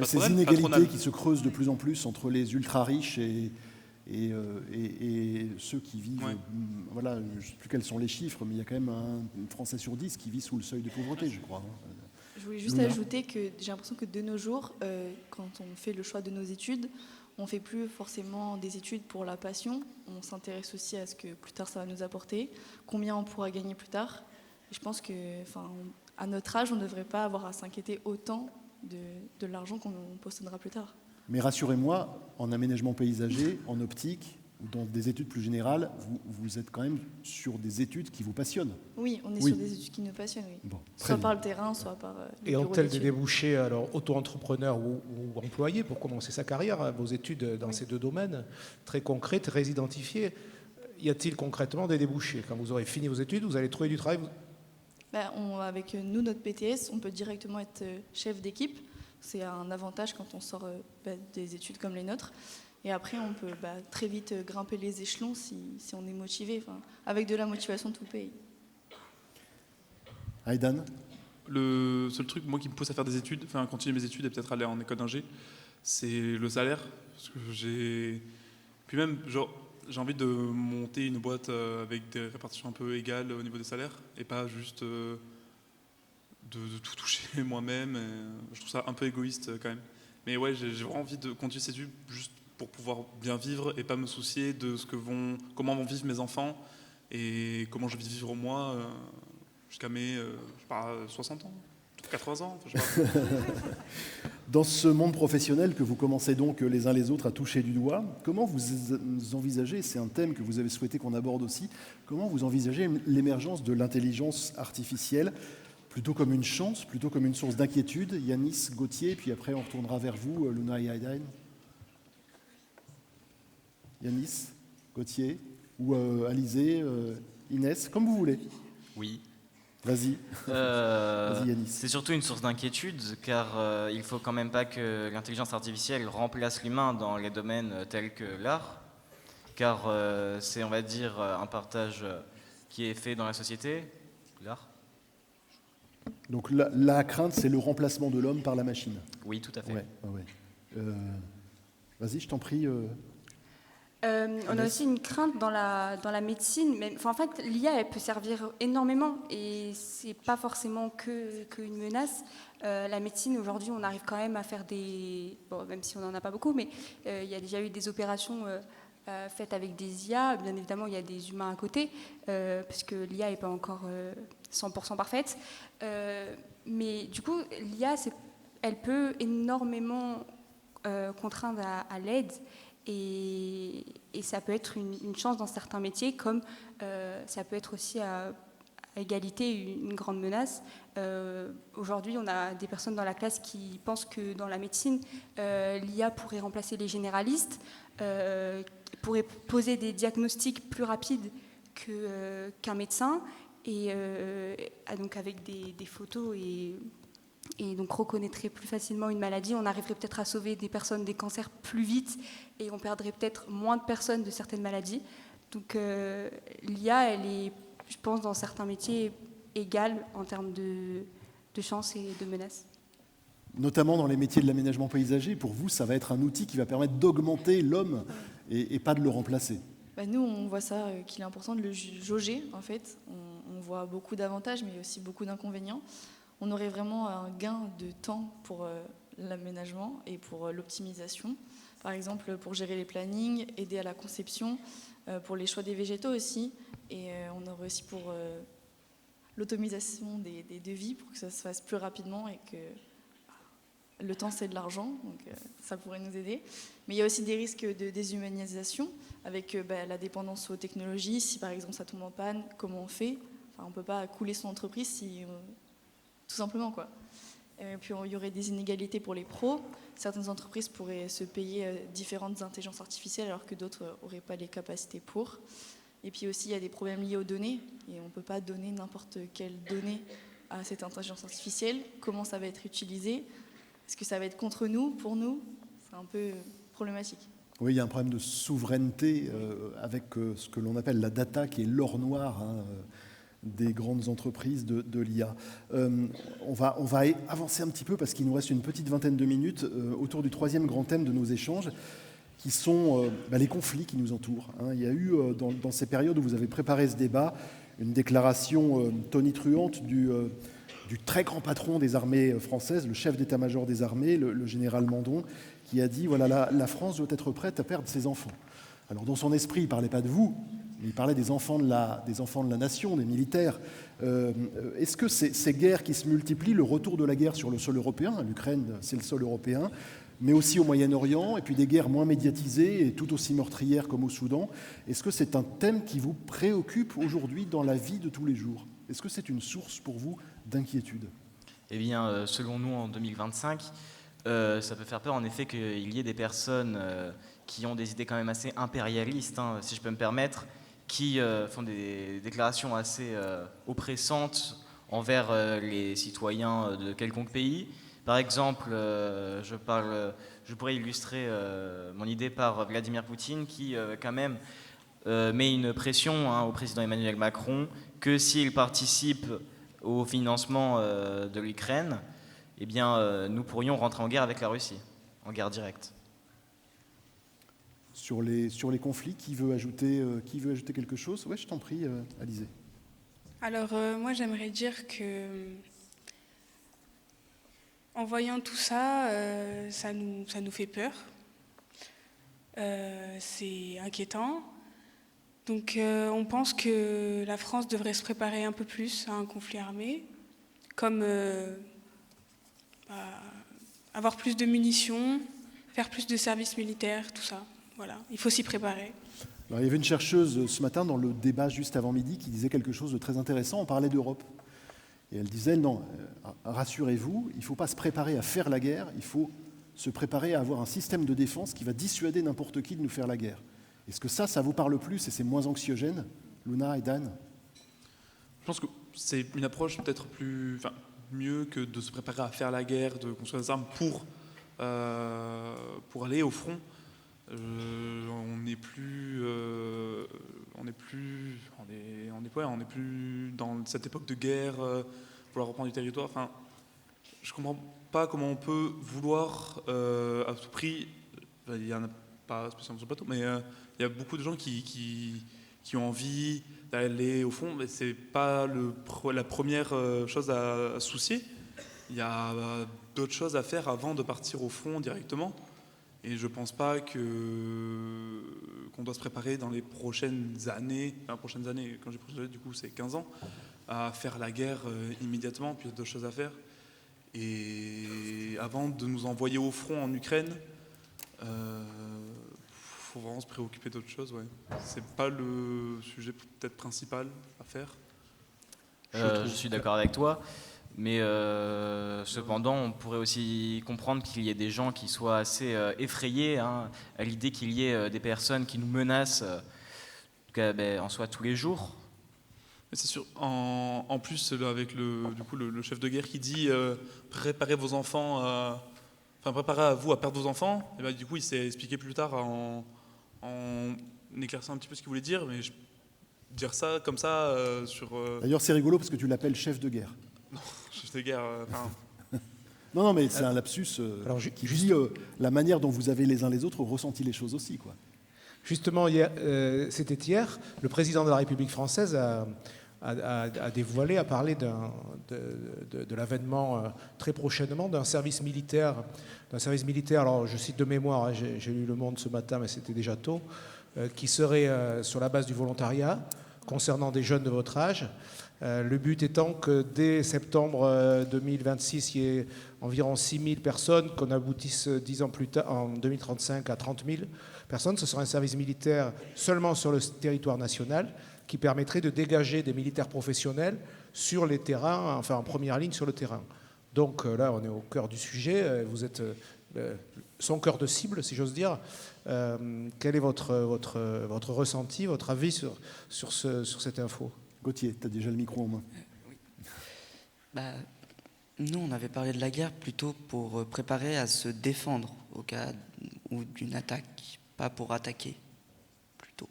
ces inégalités qui se creusent de plus en plus entre les ultra-riches et et ceux qui vivent, voilà, je ne sais plus quels sont les chiffres, mais il y a quand même un Français sur 10 qui vit sous le seuil de pauvreté, je crois. Je voulais juste ajouter que j'ai l'impression que de nos jours, quand on fait le choix de nos études, on ne fait plus forcément des études pour la passion, on s'intéresse aussi à ce que plus tard ça va nous apporter, combien on pourra gagner plus tard. Et je pense qu'à notre âge, on ne devrait pas avoir à s'inquiéter autant de l'argent qu'on possédera plus tard. Mais rassurez-moi, en aménagement paysager, en optique, ou dans des études plus générales, vous êtes quand même sur des études qui vous passionnent. Oui, on est sur des études qui nous passionnent, oui. Bon, soit par le terrain, soit par les Et bureaux ont-elles des d'études. débouchés, alors auto-entrepreneur ou employé, pour commencer sa carrière, vos études dans ces deux domaines, très concrets, très identifiés? Y a-t-il concrètement des débouchés? Quand vous aurez fini vos études, vous allez trouver du travail? Avec nous, notre BTS, on peut directement être chef d'équipe. C'est un avantage quand on sort des études comme les nôtres. Et après, on peut très vite grimper les échelons si on est motivé. Avec de la motivation, tout paye. Aidan? Le seul truc, moi, qui me pousse à faire des études, enfin, continuer mes études et peut-être aller en école d'ingé, c'est le salaire. Parce que puis même, genre, j'ai envie de monter une boîte avec des répartitions un peu égales au niveau des salaires et pas juste de tout toucher moi-même. Je trouve ça un peu égoïste quand même. Mais ouais, j'ai vraiment envie de continuer ces études juste pour pouvoir bien vivre et pas me soucier de comment vont vivre mes enfants et comment je vais vivre moi jusqu'à mes 60 ans, 80 ans. Je sais pas. Dans ce monde professionnel que vous commencez donc les uns les autres à toucher du doigt, comment vous envisagez, c'est un thème que vous avez souhaité qu'on aborde aussi, comment vous envisagez l'émergence de l'intelligence artificielle, plutôt comme une chance, plutôt comme une source d'inquiétude? Yanis, Gauthier, puis après on retournera vers vous, Luna et Aidan. Yanis, Gauthier, ou Alizé, Inès, comme vous voulez. Oui. Vas-y. Vas-y, Yanis. C'est surtout une source d'inquiétude, car il ne faut quand même pas que l'intelligence artificielle remplace l'humain dans les domaines tels que l'art, car c'est, on va dire, un partage qui est fait dans la société, l'art. Donc la crainte, c'est le remplacement de l'homme par la machine. Oui, tout à fait. Ouais. Vas-y, je t'en prie. On a aussi une crainte dans la médecine. En fait, l'IA, elle peut servir énormément et c'est pas forcément qu'une menace. La médecine, aujourd'hui, on arrive quand même à faire même si on n'en a pas beaucoup, mais il y a déjà eu des opérations faites avec des IA. Bien évidemment, il y a des humains à côté, parce que l'IA n'est pas encore 100% parfaite. Mais du coup, l'IA, elle peut énormément contraindre à l'aide. Et ça peut être une chance dans certains métiers, comme ça peut être aussi à égalité une grande menace. Aujourd'hui, on a des personnes dans la classe qui pensent que dans la médecine, l'IA pourrait remplacer les généralistes, pourrait poser des diagnostics plus rapides qu'un médecin, et donc avec des photos et donc reconnaîtrait plus facilement une maladie. On arriverait peut-être à sauver des personnes des cancers plus vite et on perdrait peut-être moins de personnes de certaines maladies. Donc l'IA, elle est, je pense, dans certains métiers égale en termes de chances et de menaces. Notamment dans les métiers de l'aménagement paysager, pour vous, ça va être un outil qui va permettre d'augmenter l'homme et pas de le remplacer. Nous, on voit ça, qu'il est important de le jauger, en fait. On voit beaucoup d'avantages, mais aussi beaucoup d'inconvénients. On aurait vraiment un gain de temps pour l'aménagement et pour l'optimisation. Par exemple, pour gérer les plannings, aider à la conception, pour les choix des végétaux aussi. Et on aurait aussi pour l'automatisation des devis, pour que ça se fasse plus rapidement et que le temps, c'est de l'argent, donc ça pourrait nous aider. Mais il y a aussi des risques de déshumanisation avec la dépendance aux technologies. Si par exemple ça tombe en panne, comment on fait? On ne peut pas couler son entreprise tout simplement, quoi. Et puis il y aurait des inégalités pour les pros. Certaines entreprises pourraient se payer différentes intelligences artificielles alors que d'autres n'auraient pas les capacités pour. Et puis aussi il y a des problèmes liés aux données et on ne peut pas donner n'importe quelles données à cette intelligence artificielle. Comment ça va être utilisé? Est-ce que ça va être contre nous, pour nous? C'est un peu problématique. Oui, il y a un problème de souveraineté avec ce que l'on appelle la data, qui est l'or noir des grandes entreprises de l'IA. On va avancer un petit peu parce qu'il nous reste une petite vingtaine de minutes autour du troisième grand thème de nos échanges, qui sont les conflits qui nous entourent. Il y a eu, dans ces périodes où vous avez préparé ce débat, une déclaration tonitruante du très grand patron des armées françaises, le chef d'état-major des armées, le général Mandon, qui a dit voilà, la France doit être prête à perdre ses enfants. Alors dans son esprit, il ne parlait pas de vous, mais il parlait des enfants de la nation, des militaires. Est-ce que ces guerres qui se multiplient, le retour de la guerre sur le sol européen, l'Ukraine c'est le sol européen, mais aussi au Moyen-Orient, et puis des guerres moins médiatisées et tout aussi meurtrières comme au Soudan, est-ce que c'est un thème qui vous préoccupe aujourd'hui dans la vie de tous les jours? Est-ce que c'est une source pour vous d'inquiétude? Eh bien, selon nous, en 2025, ça peut faire peur en effet qu'il y ait des personnes qui ont des idées quand même assez impérialistes, si je peux me permettre, qui font des déclarations assez oppressantes envers les citoyens de quelconque pays. Par exemple, je pourrais illustrer mon idée par Vladimir Poutine qui, quand même, met une pression au président Emmanuel Macron que s'il participe au financement de l'Ukraine, eh bien, nous pourrions rentrer en guerre avec la Russie, en guerre directe. Sur les conflits, qui veut ajouter quelque chose? Oui, je t'en prie, Alizée. Alors, moi, j'aimerais dire que, en voyant tout ça, ça nous fait peur. C'est inquiétant. Donc, on pense que la France devrait se préparer un peu plus à un conflit armé, comme avoir plus de munitions, faire plus de services militaires, tout ça. Voilà, il faut s'y préparer. Alors, il y avait une chercheuse ce matin dans le débat juste avant midi qui disait quelque chose de très intéressant. On parlait d'Europe. Et elle disait, non, rassurez-vous, il ne faut pas se préparer à faire la guerre, il faut se préparer à avoir un système de défense qui va dissuader n'importe qui de nous faire la guerre. Est-ce que ça vous parle plus et c'est moins anxiogène, Luna et Dan? Je pense que c'est une approche peut-être mieux que de se préparer à faire la guerre, de construire des armes pour aller au front. On n'est plus dans cette époque de guerre, vouloir reprendre du territoire. Enfin, je comprends pas comment on peut vouloir à tout prix. Il y en a pas spécialement sur le plateau, mais il y a beaucoup de gens qui ont envie d'aller au fond, mais c'est pas la première chose à soucier. Il y a d'autres choses à faire avant de partir au front directement. Et je ne pense pas qu'on doit se préparer dans les prochaines années, quand j'ai prochaines années, du coup c'est 15 ans, à faire la guerre immédiatement, puis il y a d'autres choses à faire. Et avant de nous envoyer au front en Ukraine, faut vraiment se préoccuper d'autres choses. Ouais. C'est pas le sujet peut-être principal à faire. Je suis d'accord avec toi. Mais cependant, on pourrait aussi comprendre qu'il y ait des gens qui soient assez effrayés à l'idée qu'il y ait des personnes qui nous menacent en soi tous les jours. Mais c'est sûr. En plus, avec le chef de guerre qui dit préparez vos enfants, préparez à vous à perdre vos enfants. Et du coup, il s'est expliqué plus tard en éclaircissant un petit peu ce qu'il voulait dire, mais dire ça comme ça sur. D'ailleurs, c'est rigolo parce que tu l'appelles chef de guerre. Non, chef de guerre. Non, mais c'est un lapsus qui dit la manière dont vous avez les uns les autres ressenti les choses aussi, quoi. Justement, c'était hier, le président de la République française a dévoilé, a parlé de l'avènement très prochainement d'un service militaire. Alors, je cite de mémoire, j'ai lu Le Monde ce matin, mais c'était déjà tôt, qui serait sur la base du volontariat concernant des jeunes de votre âge. Le but étant que dès septembre 2026, il y ait environ 6 000 personnes, qu'on aboutisse 10 ans plus tard, en 2035, à 30 000 personnes. Ce sera un service militaire seulement sur le territoire national qui permettrait de dégager des militaires professionnels sur les terrains, enfin en première ligne sur le terrain. Donc là, on est au cœur du sujet. Vous êtes son cœur de cible, si j'ose dire. Quel est votre ressenti, votre avis sur cette info ? Gauthier, tu as déjà le micro en main. Oui. Nous, on avait parlé de la guerre plutôt pour préparer à se défendre au cas d'une attaque, pas pour attaquer, plutôt.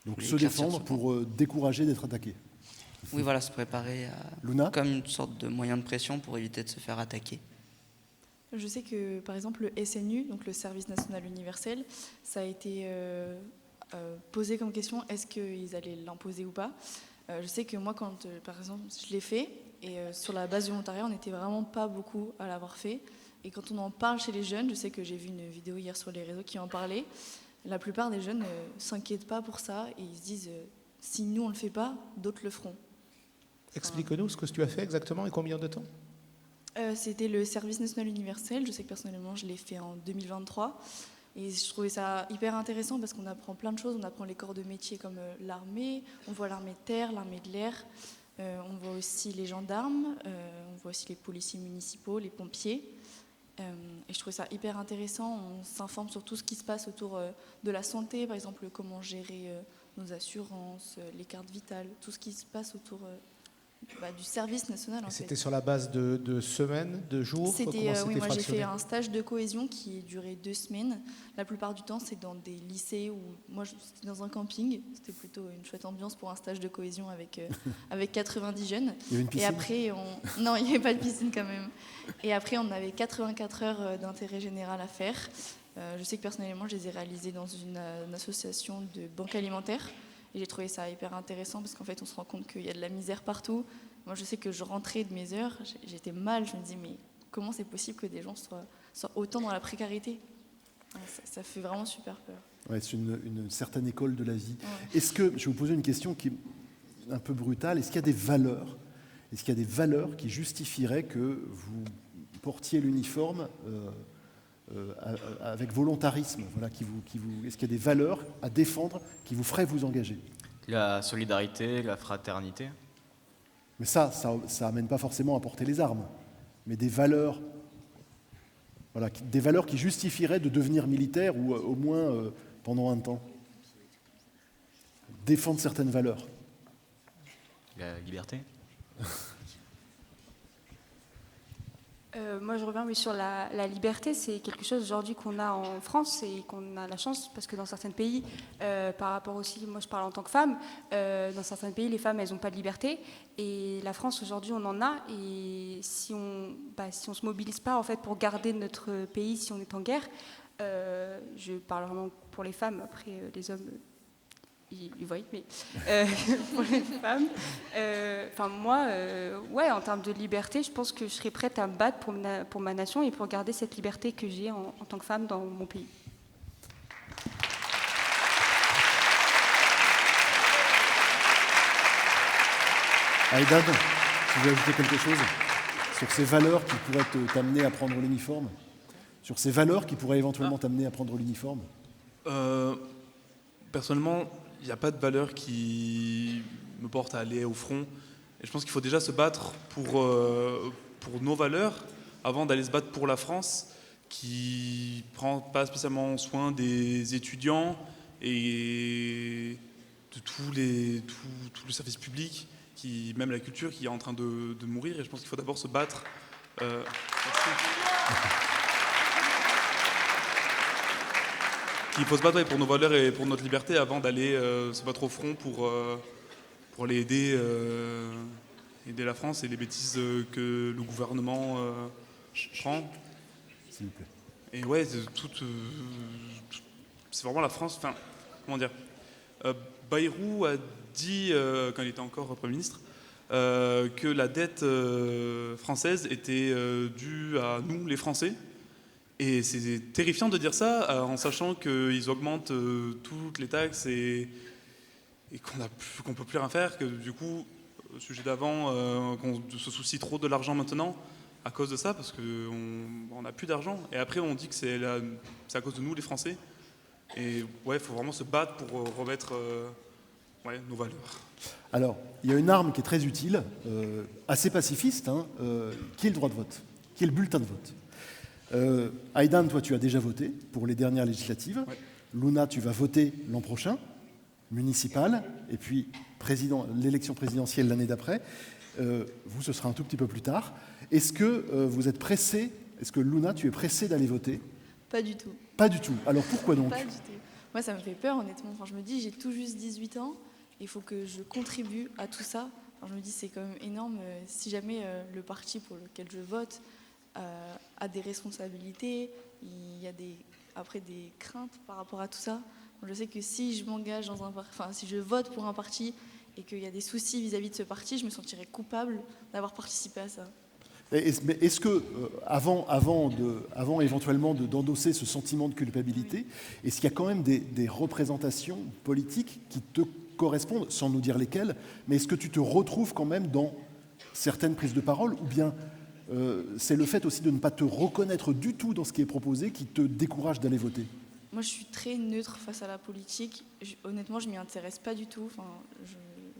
Donc se défendre pour décourager d'être attaqué. Oui, voilà, se préparer à, Luna ? Comme une sorte de moyen de pression pour éviter de se faire attaquer. Je sais que, par exemple, le SNU, donc le Service National Universel, ça a été posé comme question, est-ce qu'ils allaient l'imposer ou pas. Je sais que moi, quand, par exemple, je l'ai fait, et sur la base du volontariat, on n'était vraiment pas beaucoup à l'avoir fait. Et quand on en parle chez les jeunes, je sais que j'ai vu une vidéo hier sur les réseaux qui en parlait, la plupart des jeunes ne s'inquiètent pas pour ça, et ils se disent, si nous on ne le fait pas, d'autres le feront. Explique-nous ce que tu as fait exactement et combien de temps? C'était le service national universel. Je sais que personnellement, je l'ai fait en 2023. Et je trouvais ça hyper intéressant parce qu'on apprend plein de choses. On apprend les corps de métier comme l'armée, on voit l'armée de terre, l'armée de l'air, on voit aussi les gendarmes, on voit aussi les policiers municipaux, les pompiers. Et je trouvais ça hyper intéressant. On s'informe sur tout ce qui se passe autour de la santé, par exemple comment gérer nos assurances, les cartes vitales, tout ce qui se passe autour du service national. C'était sur la base de semaines, de jours? Oui, moi j'ai fait un stage de cohésion qui a duré 2 semaines. La plupart du temps, c'est dans des lycées ou moi c'était dans un camping. C'était plutôt une chouette ambiance pour un stage de cohésion avec 90 jeunes. Il y avait une piscine? Et après, non, il n'y avait pas de piscine quand même. Et après, on avait 84 heures d'intérêt général à faire. Je sais que personnellement, je les ai réalisées dans une association de banque alimentaire. Et j'ai trouvé ça hyper intéressant parce qu'en fait, on se rend compte qu'il y a de la misère partout. Moi, je sais que je rentrais de mes heures, j'étais mal. Je me disais, mais comment c'est possible que des gens soient autant dans la précarité? Ça fait vraiment super peur. Ouais, c'est une certaine école de la vie. Ouais. Est-ce que, je vais vous poser une question qui est un peu brutale, est-ce qu'il y a des valeurs? Est-ce qu'il y a des valeurs qui justifieraient que vous portiez l'uniforme avec volontarisme, voilà, est-ce qu'il y a des valeurs à défendre qui vous feraient vous engager? La solidarité, la fraternité. Mais ça amène pas forcément à porter les armes, mais des valeurs, voilà, des valeurs qui justifieraient de devenir militaire ou au moins pendant un temps. Défendre certaines valeurs. La liberté. Moi, je reviens sur la liberté. C'est quelque chose aujourd'hui qu'on a en France et qu'on a la chance parce que dans certains pays, par rapport aussi, moi je parle en tant que femme, dans certains pays, les femmes, elles n'ont pas de liberté. Et la France, aujourd'hui, on en a. Et si on se mobilise pas en fait pour garder notre pays, si on est en guerre, je parle vraiment pour les femmes. Après, les hommes, ils voient, mais pour les femmes, moi, en termes de liberté, je pense que je serais prête à me battre pour ma nation et pour garder cette liberté que j'ai en tant que femme dans mon pays. Aïdad, tu veux ajouter quelque chose sur ces valeurs qui pourraient t'amener à prendre l'uniforme? Sur ces valeurs qui pourraient éventuellement t'amener à prendre l'uniforme? Personnellement, il n'y a pas de valeur qui me porte à aller au front. Et je pense qu'il faut déjà se battre pour nos valeurs avant d'aller se battre pour la France, qui ne prend pas spécialement soin des étudiants et de tout le service public, même la culture qui est en train de mourir. Et je pense qu'il faut d'abord se battre. Il faut se battre pour nos valeurs et pour notre liberté avant d'aller se battre au front pour aller aider la France et les bêtises que le gouvernement prend. S'il vous plaît. Et ouais, c'est vraiment la France. Enfin, comment dire, Bayrou a dit, quand il était encore Premier ministre, que la dette française était due à nous, les Français. Et c'est terrifiant de dire ça en sachant qu'ils augmentent toutes les taxes et qu'on ne peut plus rien faire, que du coup, au sujet d'avant, qu'on se soucie trop de l'argent maintenant à cause de ça, parce qu'on n'a plus d'argent. Et après, on dit que c'est à cause de nous, les Français. Et ouais, il faut vraiment se battre pour remettre nos valeurs. Alors, il y a une arme qui est très utile, assez pacifiste, qui est le droit de vote, qui est le bulletin de vote. Aïdan, toi tu as déjà voté pour les dernières législatives. Ouais. Luna, tu vas voter l'an prochain, municipal, et puis l'élection présidentielle l'année d'après. Vous, ce sera un tout petit peu plus tard. Est-ce que vous êtes pressé? Est-ce que Luna, tu es pressée d'aller voter? Pas du tout. Pas du tout. Alors pourquoi donc? Pas du tout. Moi, ça me fait peur, honnêtement. Enfin, je me dis, j'ai tout juste 18 ans, il faut que je contribue à tout ça. Enfin, je me dis, c'est quand même énorme. Si jamais le parti pour lequel je vote a des responsabilités, il y a après des craintes par rapport à tout ça. Je sais que si je m'engage si je vote pour un parti et qu'il y a des soucis vis-à-vis de ce parti, je me sentirais coupable d'avoir participé à ça. Mais est-ce que, avant éventuellement d'endosser ce sentiment de culpabilité, est-ce qu'il y a quand même des représentations politiques qui te correspondent, sans nous dire lesquelles, mais est-ce que tu te retrouves quand même dans certaines prises de parole, ou bien c'est le fait aussi de ne pas te reconnaître du tout dans ce qui est proposé qui te décourage d'aller voter? Moi, je suis très neutre face à la politique. Honnêtement, je m'y intéresse pas du tout. Enfin,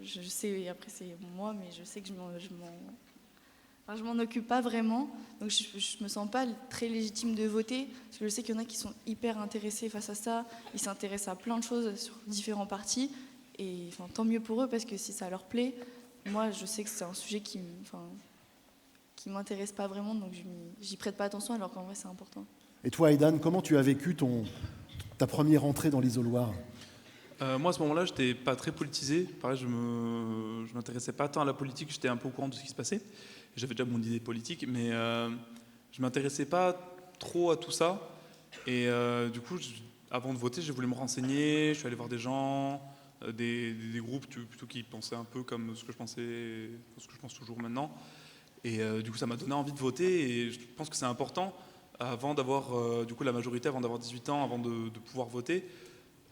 je sais, et après c'est moi, mais je sais que je m'en occupe pas vraiment. Donc je me sens pas très légitime de voter, parce que je sais qu'il y en a qui sont hyper intéressés face à ça. Ils s'intéressent à plein de choses sur différents partis. Et enfin, tant mieux pour eux, parce que si ça leur plaît, moi, je sais que c'est un sujet qui m'intéresse pas vraiment, donc j'y prête pas attention, alors qu'en vrai, c'est important. Et toi, Aidan, comment tu as vécu ta première entrée dans l'isoloir? Moi, à ce moment-là, je n'étais pas très politisé. Pareil, je ne m'intéressais pas tant à la politique, j'étais un peu au courant de ce qui se passait. J'avais déjà mon idée politique, mais je ne m'intéressais pas trop à tout ça. Et du coup, avant de voter, j'ai voulu me renseigner, je suis allé voir des gens, des groupes plutôt qui pensaient un peu comme ce que je pensais, ce que je pense toujours maintenant. Et du coup, ça m'a donné envie de voter, et je pense que c'est important, avant d'avoir du coup la majorité, avant d'avoir 18 ans, avant de pouvoir voter,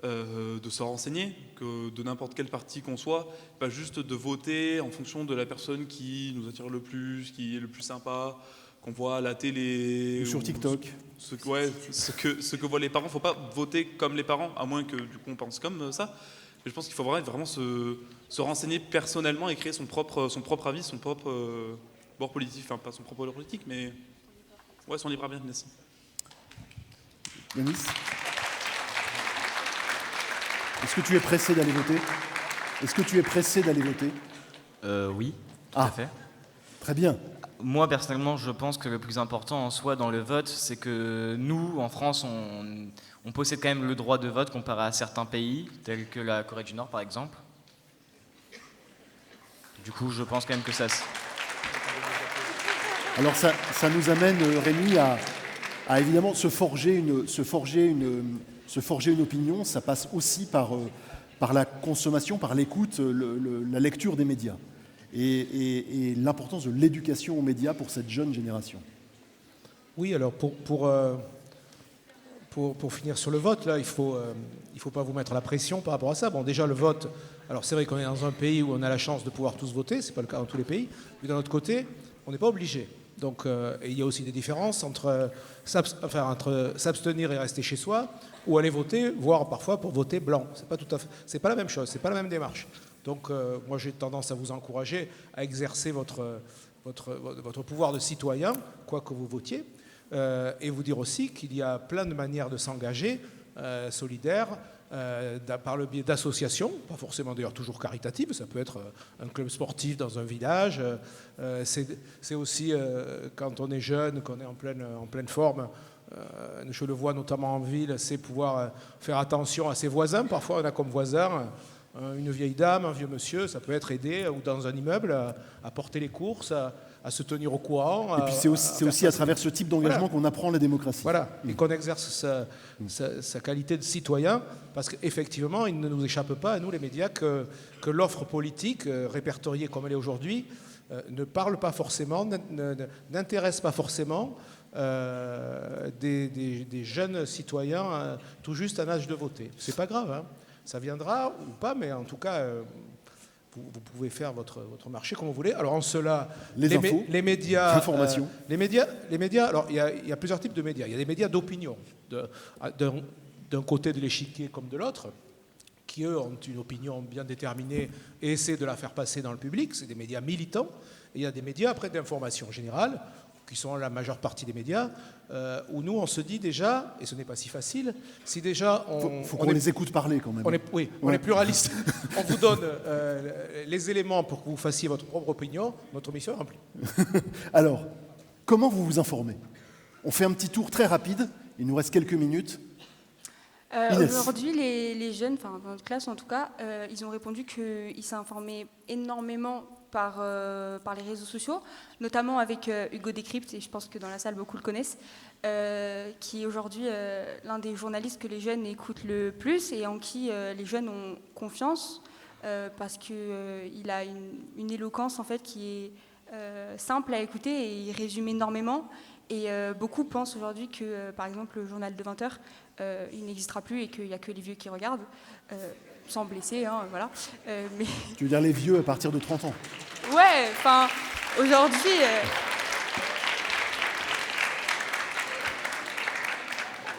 de se renseigner, que de n'importe quel parti qu'on soit, pas juste de voter en fonction de la personne qui nous attire le plus, qui est le plus sympa, qu'on voit à la télé ou sur TikTok. Ce que voient les parents. Il ne faut pas voter comme les parents, à moins que du coup on pense comme ça. Mais je pense qu'il faut vraiment se renseigner personnellement et créer son propre avis, son propre bord politique, enfin pas son propre bord politique, mais ouais, son libre arbitre. Merci. Yanis, est-ce que tu es pressé d'aller voter? Est-ce que tu es pressé d'aller voter? Oui, tout à fait. Très bien. Moi, personnellement, je pense que le plus important en soi dans le vote, c'est que nous, en France, on possède quand même le droit de vote comparé à certains pays, tels que la Corée du Nord, par exemple. Du coup, je pense quand même que ça... Alors ça nous amène, Rémi, à évidemment se forger une opinion. Ça passe aussi par la consommation, par l'écoute, la lecture des médias et l'importance de l'éducation aux médias pour cette jeune génération. Oui, alors pour finir sur le vote, là, il faut pas vous mettre la pression par rapport à ça. Bon, déjà le vote, alors c'est vrai qu'on est dans un pays où on a la chance de pouvoir tous voter, c'est pas le cas dans tous les pays, mais d'un autre côté, on n'est pas obligé. Donc, et il y a aussi des différences entre s'abstenir et rester chez soi, ou aller voter, voire parfois pour voter blanc. C'est pas la même chose, c'est pas la même démarche. Donc, moi, j'ai tendance à vous encourager à exercer votre pouvoir de citoyen, quoi que vous votiez, et vous dire aussi qu'il y a plein de manières de s'engager, solidaires, par le biais d'associations, pas forcément d'ailleurs toujours caritatives, ça peut être un club sportif dans un village, c'est aussi quand on est jeune, qu'on est en pleine forme, je le vois notamment en ville, c'est pouvoir faire attention à ses voisins. Parfois on a comme voisin une vieille dame, un vieux monsieur, ça peut être aider, ou dans un immeuble, à porter les courses, à se tenir au courant. Et puis c'est aussi à travers ce type d'engagement qu'on apprend la démocratie. Voilà, et qu'on exerce sa qualité de citoyen, parce qu'effectivement, il ne nous échappe pas, à nous les médias, que l'offre politique, répertoriée comme elle est aujourd'hui, ne parle pas forcément, n'intéresse pas forcément des jeunes citoyens tout juste à l'âge de voter. C'est pas grave, hein. Ça viendra ou pas, mais en tout cas... Vous pouvez faire votre marché comme vous voulez. Alors en cela, les médias, l'information. Les médias. Alors il y a plusieurs types de médias. Il y a des médias d'opinion, d'un côté de l'échiquier comme de l'autre, qui eux ont une opinion bien déterminée et essaient de la faire passer dans le public. C'est des médias militants. Et il y a des médias après d'information générale, qui sont la majeure partie des médias, où nous on se dit déjà, et ce n'est pas si facile, si déjà faut qu'on les écoute parler quand même. On est pluraliste. On vous donne les éléments pour que vous fassiez votre propre opinion, notre mission est remplie. Alors, comment vous vous informez? On fait un petit tour très rapide, il nous reste quelques minutes. Inès. Aujourd'hui, les jeunes, enfin dans notre classe en tout cas, ils ont répondu qu'ils s'informaient énormément par les réseaux sociaux, notamment avec Hugo Décrypte, et je pense que dans la salle beaucoup le connaissent, qui est aujourd'hui l'un des journalistes que les jeunes écoutent le plus et en qui les jeunes ont confiance, parce qu'il a une éloquence en fait qui est simple à écouter et il résume énormément. Et beaucoup pensent aujourd'hui que, par exemple, le journal de 20h, il n'existera plus et qu'il n'y a que les vieux qui regardent, sans blesser, hein, voilà. Mais... Tu veux dire les vieux à partir de 30 ans? Ouais, enfin, aujourd'hui...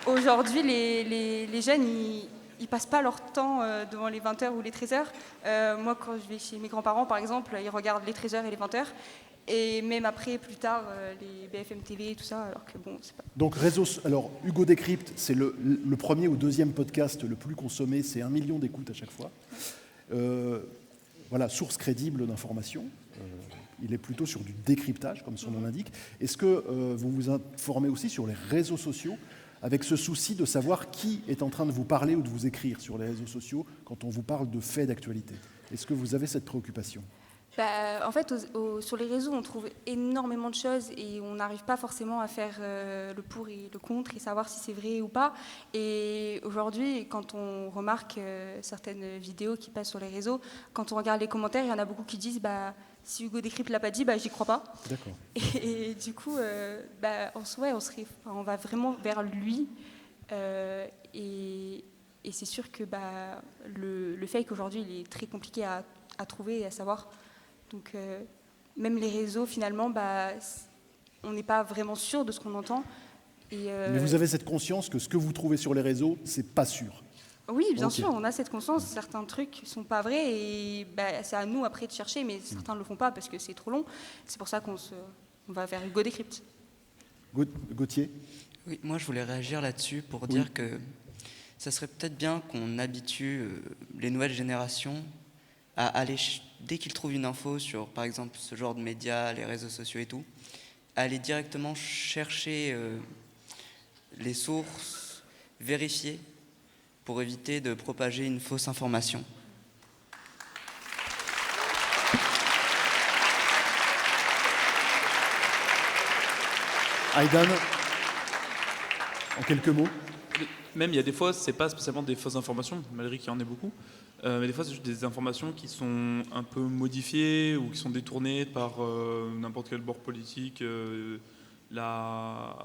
Aujourd'hui, les jeunes, ils passent pas leur temps devant les 20h ou les 13h. Moi, quand je vais chez mes grands-parents, par exemple, ils regardent les 13h et les 20h. Et même après, plus tard, les BFM TV et tout ça, alors que bon, c'est pas... Donc, alors, Hugo Décrypte, c'est le premier ou deuxième podcast le plus consommé, c'est 1 million d'écoutes à chaque fois. Voilà, source crédible d'information. Il est plutôt sur du décryptage, comme son nom l'indique. Est-ce que vous vous informez aussi sur les réseaux sociaux, avec ce souci de savoir qui est en train de vous parler ou de vous écrire sur les réseaux sociaux quand on vous parle de faits d'actualité? Est-ce que vous avez cette préoccupation? En fait, sur les réseaux, on trouve énormément de choses et on n'arrive pas forcément à faire le pour et le contre et savoir si c'est vrai ou pas. Et aujourd'hui, quand on remarque certaines vidéos qui passent sur les réseaux, quand on regarde les commentaires, il y en a beaucoup qui disent si Hugo Décrypte l'a pas dit, j'y crois pas. D'accord. Et du coup, on va vraiment vers lui. Et c'est sûr que le fake aujourd'hui, il est très compliqué à trouver et à savoir. Donc, même les réseaux, finalement, on n'est pas vraiment sûr de ce qu'on entend. Mais vous avez cette conscience que ce que vous trouvez sur les réseaux, c'est pas sûr? Oui, bien sûr, on a cette conscience. Certains trucs ne sont pas vrais et c'est à nous après de chercher, mais certains ne le font pas parce que c'est trop long. C'est pour ça qu'on va vers Hugo Décrypte. Gauthier? Oui, moi je voulais réagir là-dessus pour dire que ça serait peut-être bien qu'on habitue les nouvelles générations à aller, dès qu'ils trouvent une info sur, par exemple, ce genre de médias, les réseaux sociaux et tout, à aller directement chercher les sources, vérifier, pour éviter de propager une fausse information. Aidan, en quelques mots? Même il y a des fois, c'est pas spécialement des fausses informations, malgré qu'il y en ait beaucoup, mais des fois c'est juste des informations qui sont un peu modifiées ou qui sont détournées par n'importe quel bord politique. La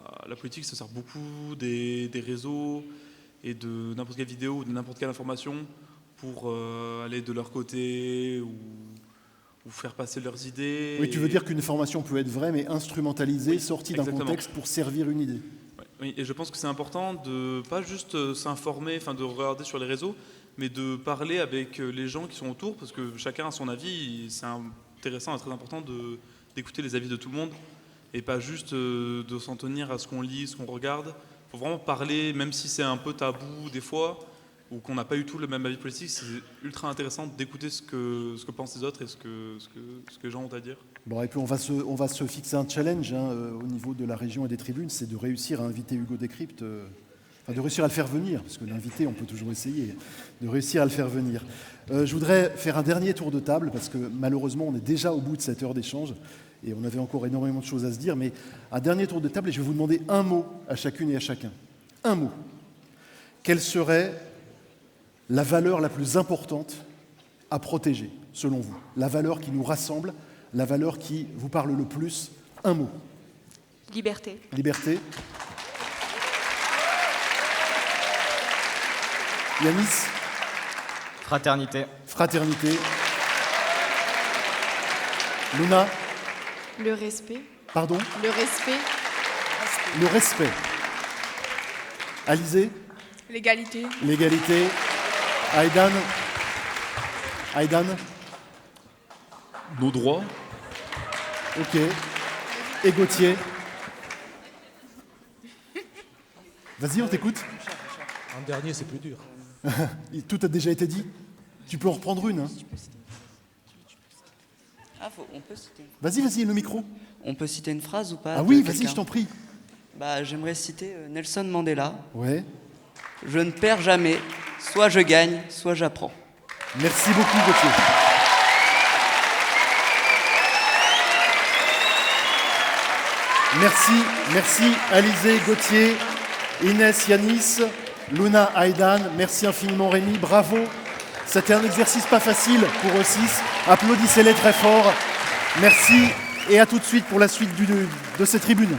politique se sert beaucoup des réseaux et de n'importe quelle vidéo ou de n'importe quelle information pour aller de leur côté ou faire passer leurs idées. Oui, tu veux dire qu'une information peut être vraie, mais instrumentalisée, sortie d'un contexte pour servir une idée. Oui, et je pense que c'est important de pas juste s'informer, de regarder sur les réseaux, mais de parler avec les gens qui sont autour, parce que chacun a son avis. C'est intéressant et très important d'écouter les avis de tout le monde, et pas juste de s'en tenir à ce qu'on lit, ce qu'on regarde. Il faut vraiment parler, même si c'est un peu tabou des fois, ou qu'on n'a pas eu tout le même avis politique. C'est ultra intéressant d'écouter ce que pensent les autres et ce que les gens ont à dire. Bon, et puis on va se fixer un challenge au niveau de la région et des tribunes, c'est de réussir à inviter Hugo Décrypte, de réussir à le faire venir, parce que l'inviter, on peut toujours essayer, de réussir à le faire venir. Je voudrais faire un dernier tour de table, parce que malheureusement, on est déjà au bout de cette heure d'échange, et on avait encore énormément de choses à se dire, mais un dernier tour de table, et je vais vous demander un mot à chacune et à chacun. Un mot. Quelle serait la valeur la plus importante à protéger, selon vous? La valeur qui nous rassemble, la valeur qui vous parle le plus? Un mot. Liberté. Liberté. Yanis? Fraternité. Fraternité. Luna? Le respect. Pardon? Le respect. Le respect. Alizé? L'égalité. L'égalité. Aidan? Aidan? Nos droits. Ok. Et Gauthier? Vas-y, on t'écoute. Un dernier, c'est plus dur. Tout a déjà été dit. Tu peux en reprendre une. On peut citer. Vas-y, le micro. On peut citer une phrase ou pas? Ah oui, vas-y, je t'en prie. J'aimerais citer Nelson Mandela. Ouais. Je ne perds jamais. Soit je gagne, soit j'apprends. Merci beaucoup, Gauthier. Merci Alizé, Gauthier, Inès, Yanis, Luna, Aidan. Merci infiniment Rémi, bravo. C'était un exercice pas facile pour eux 6. Applaudissez-les très fort. Merci et à tout de suite pour la suite de ces tribunes.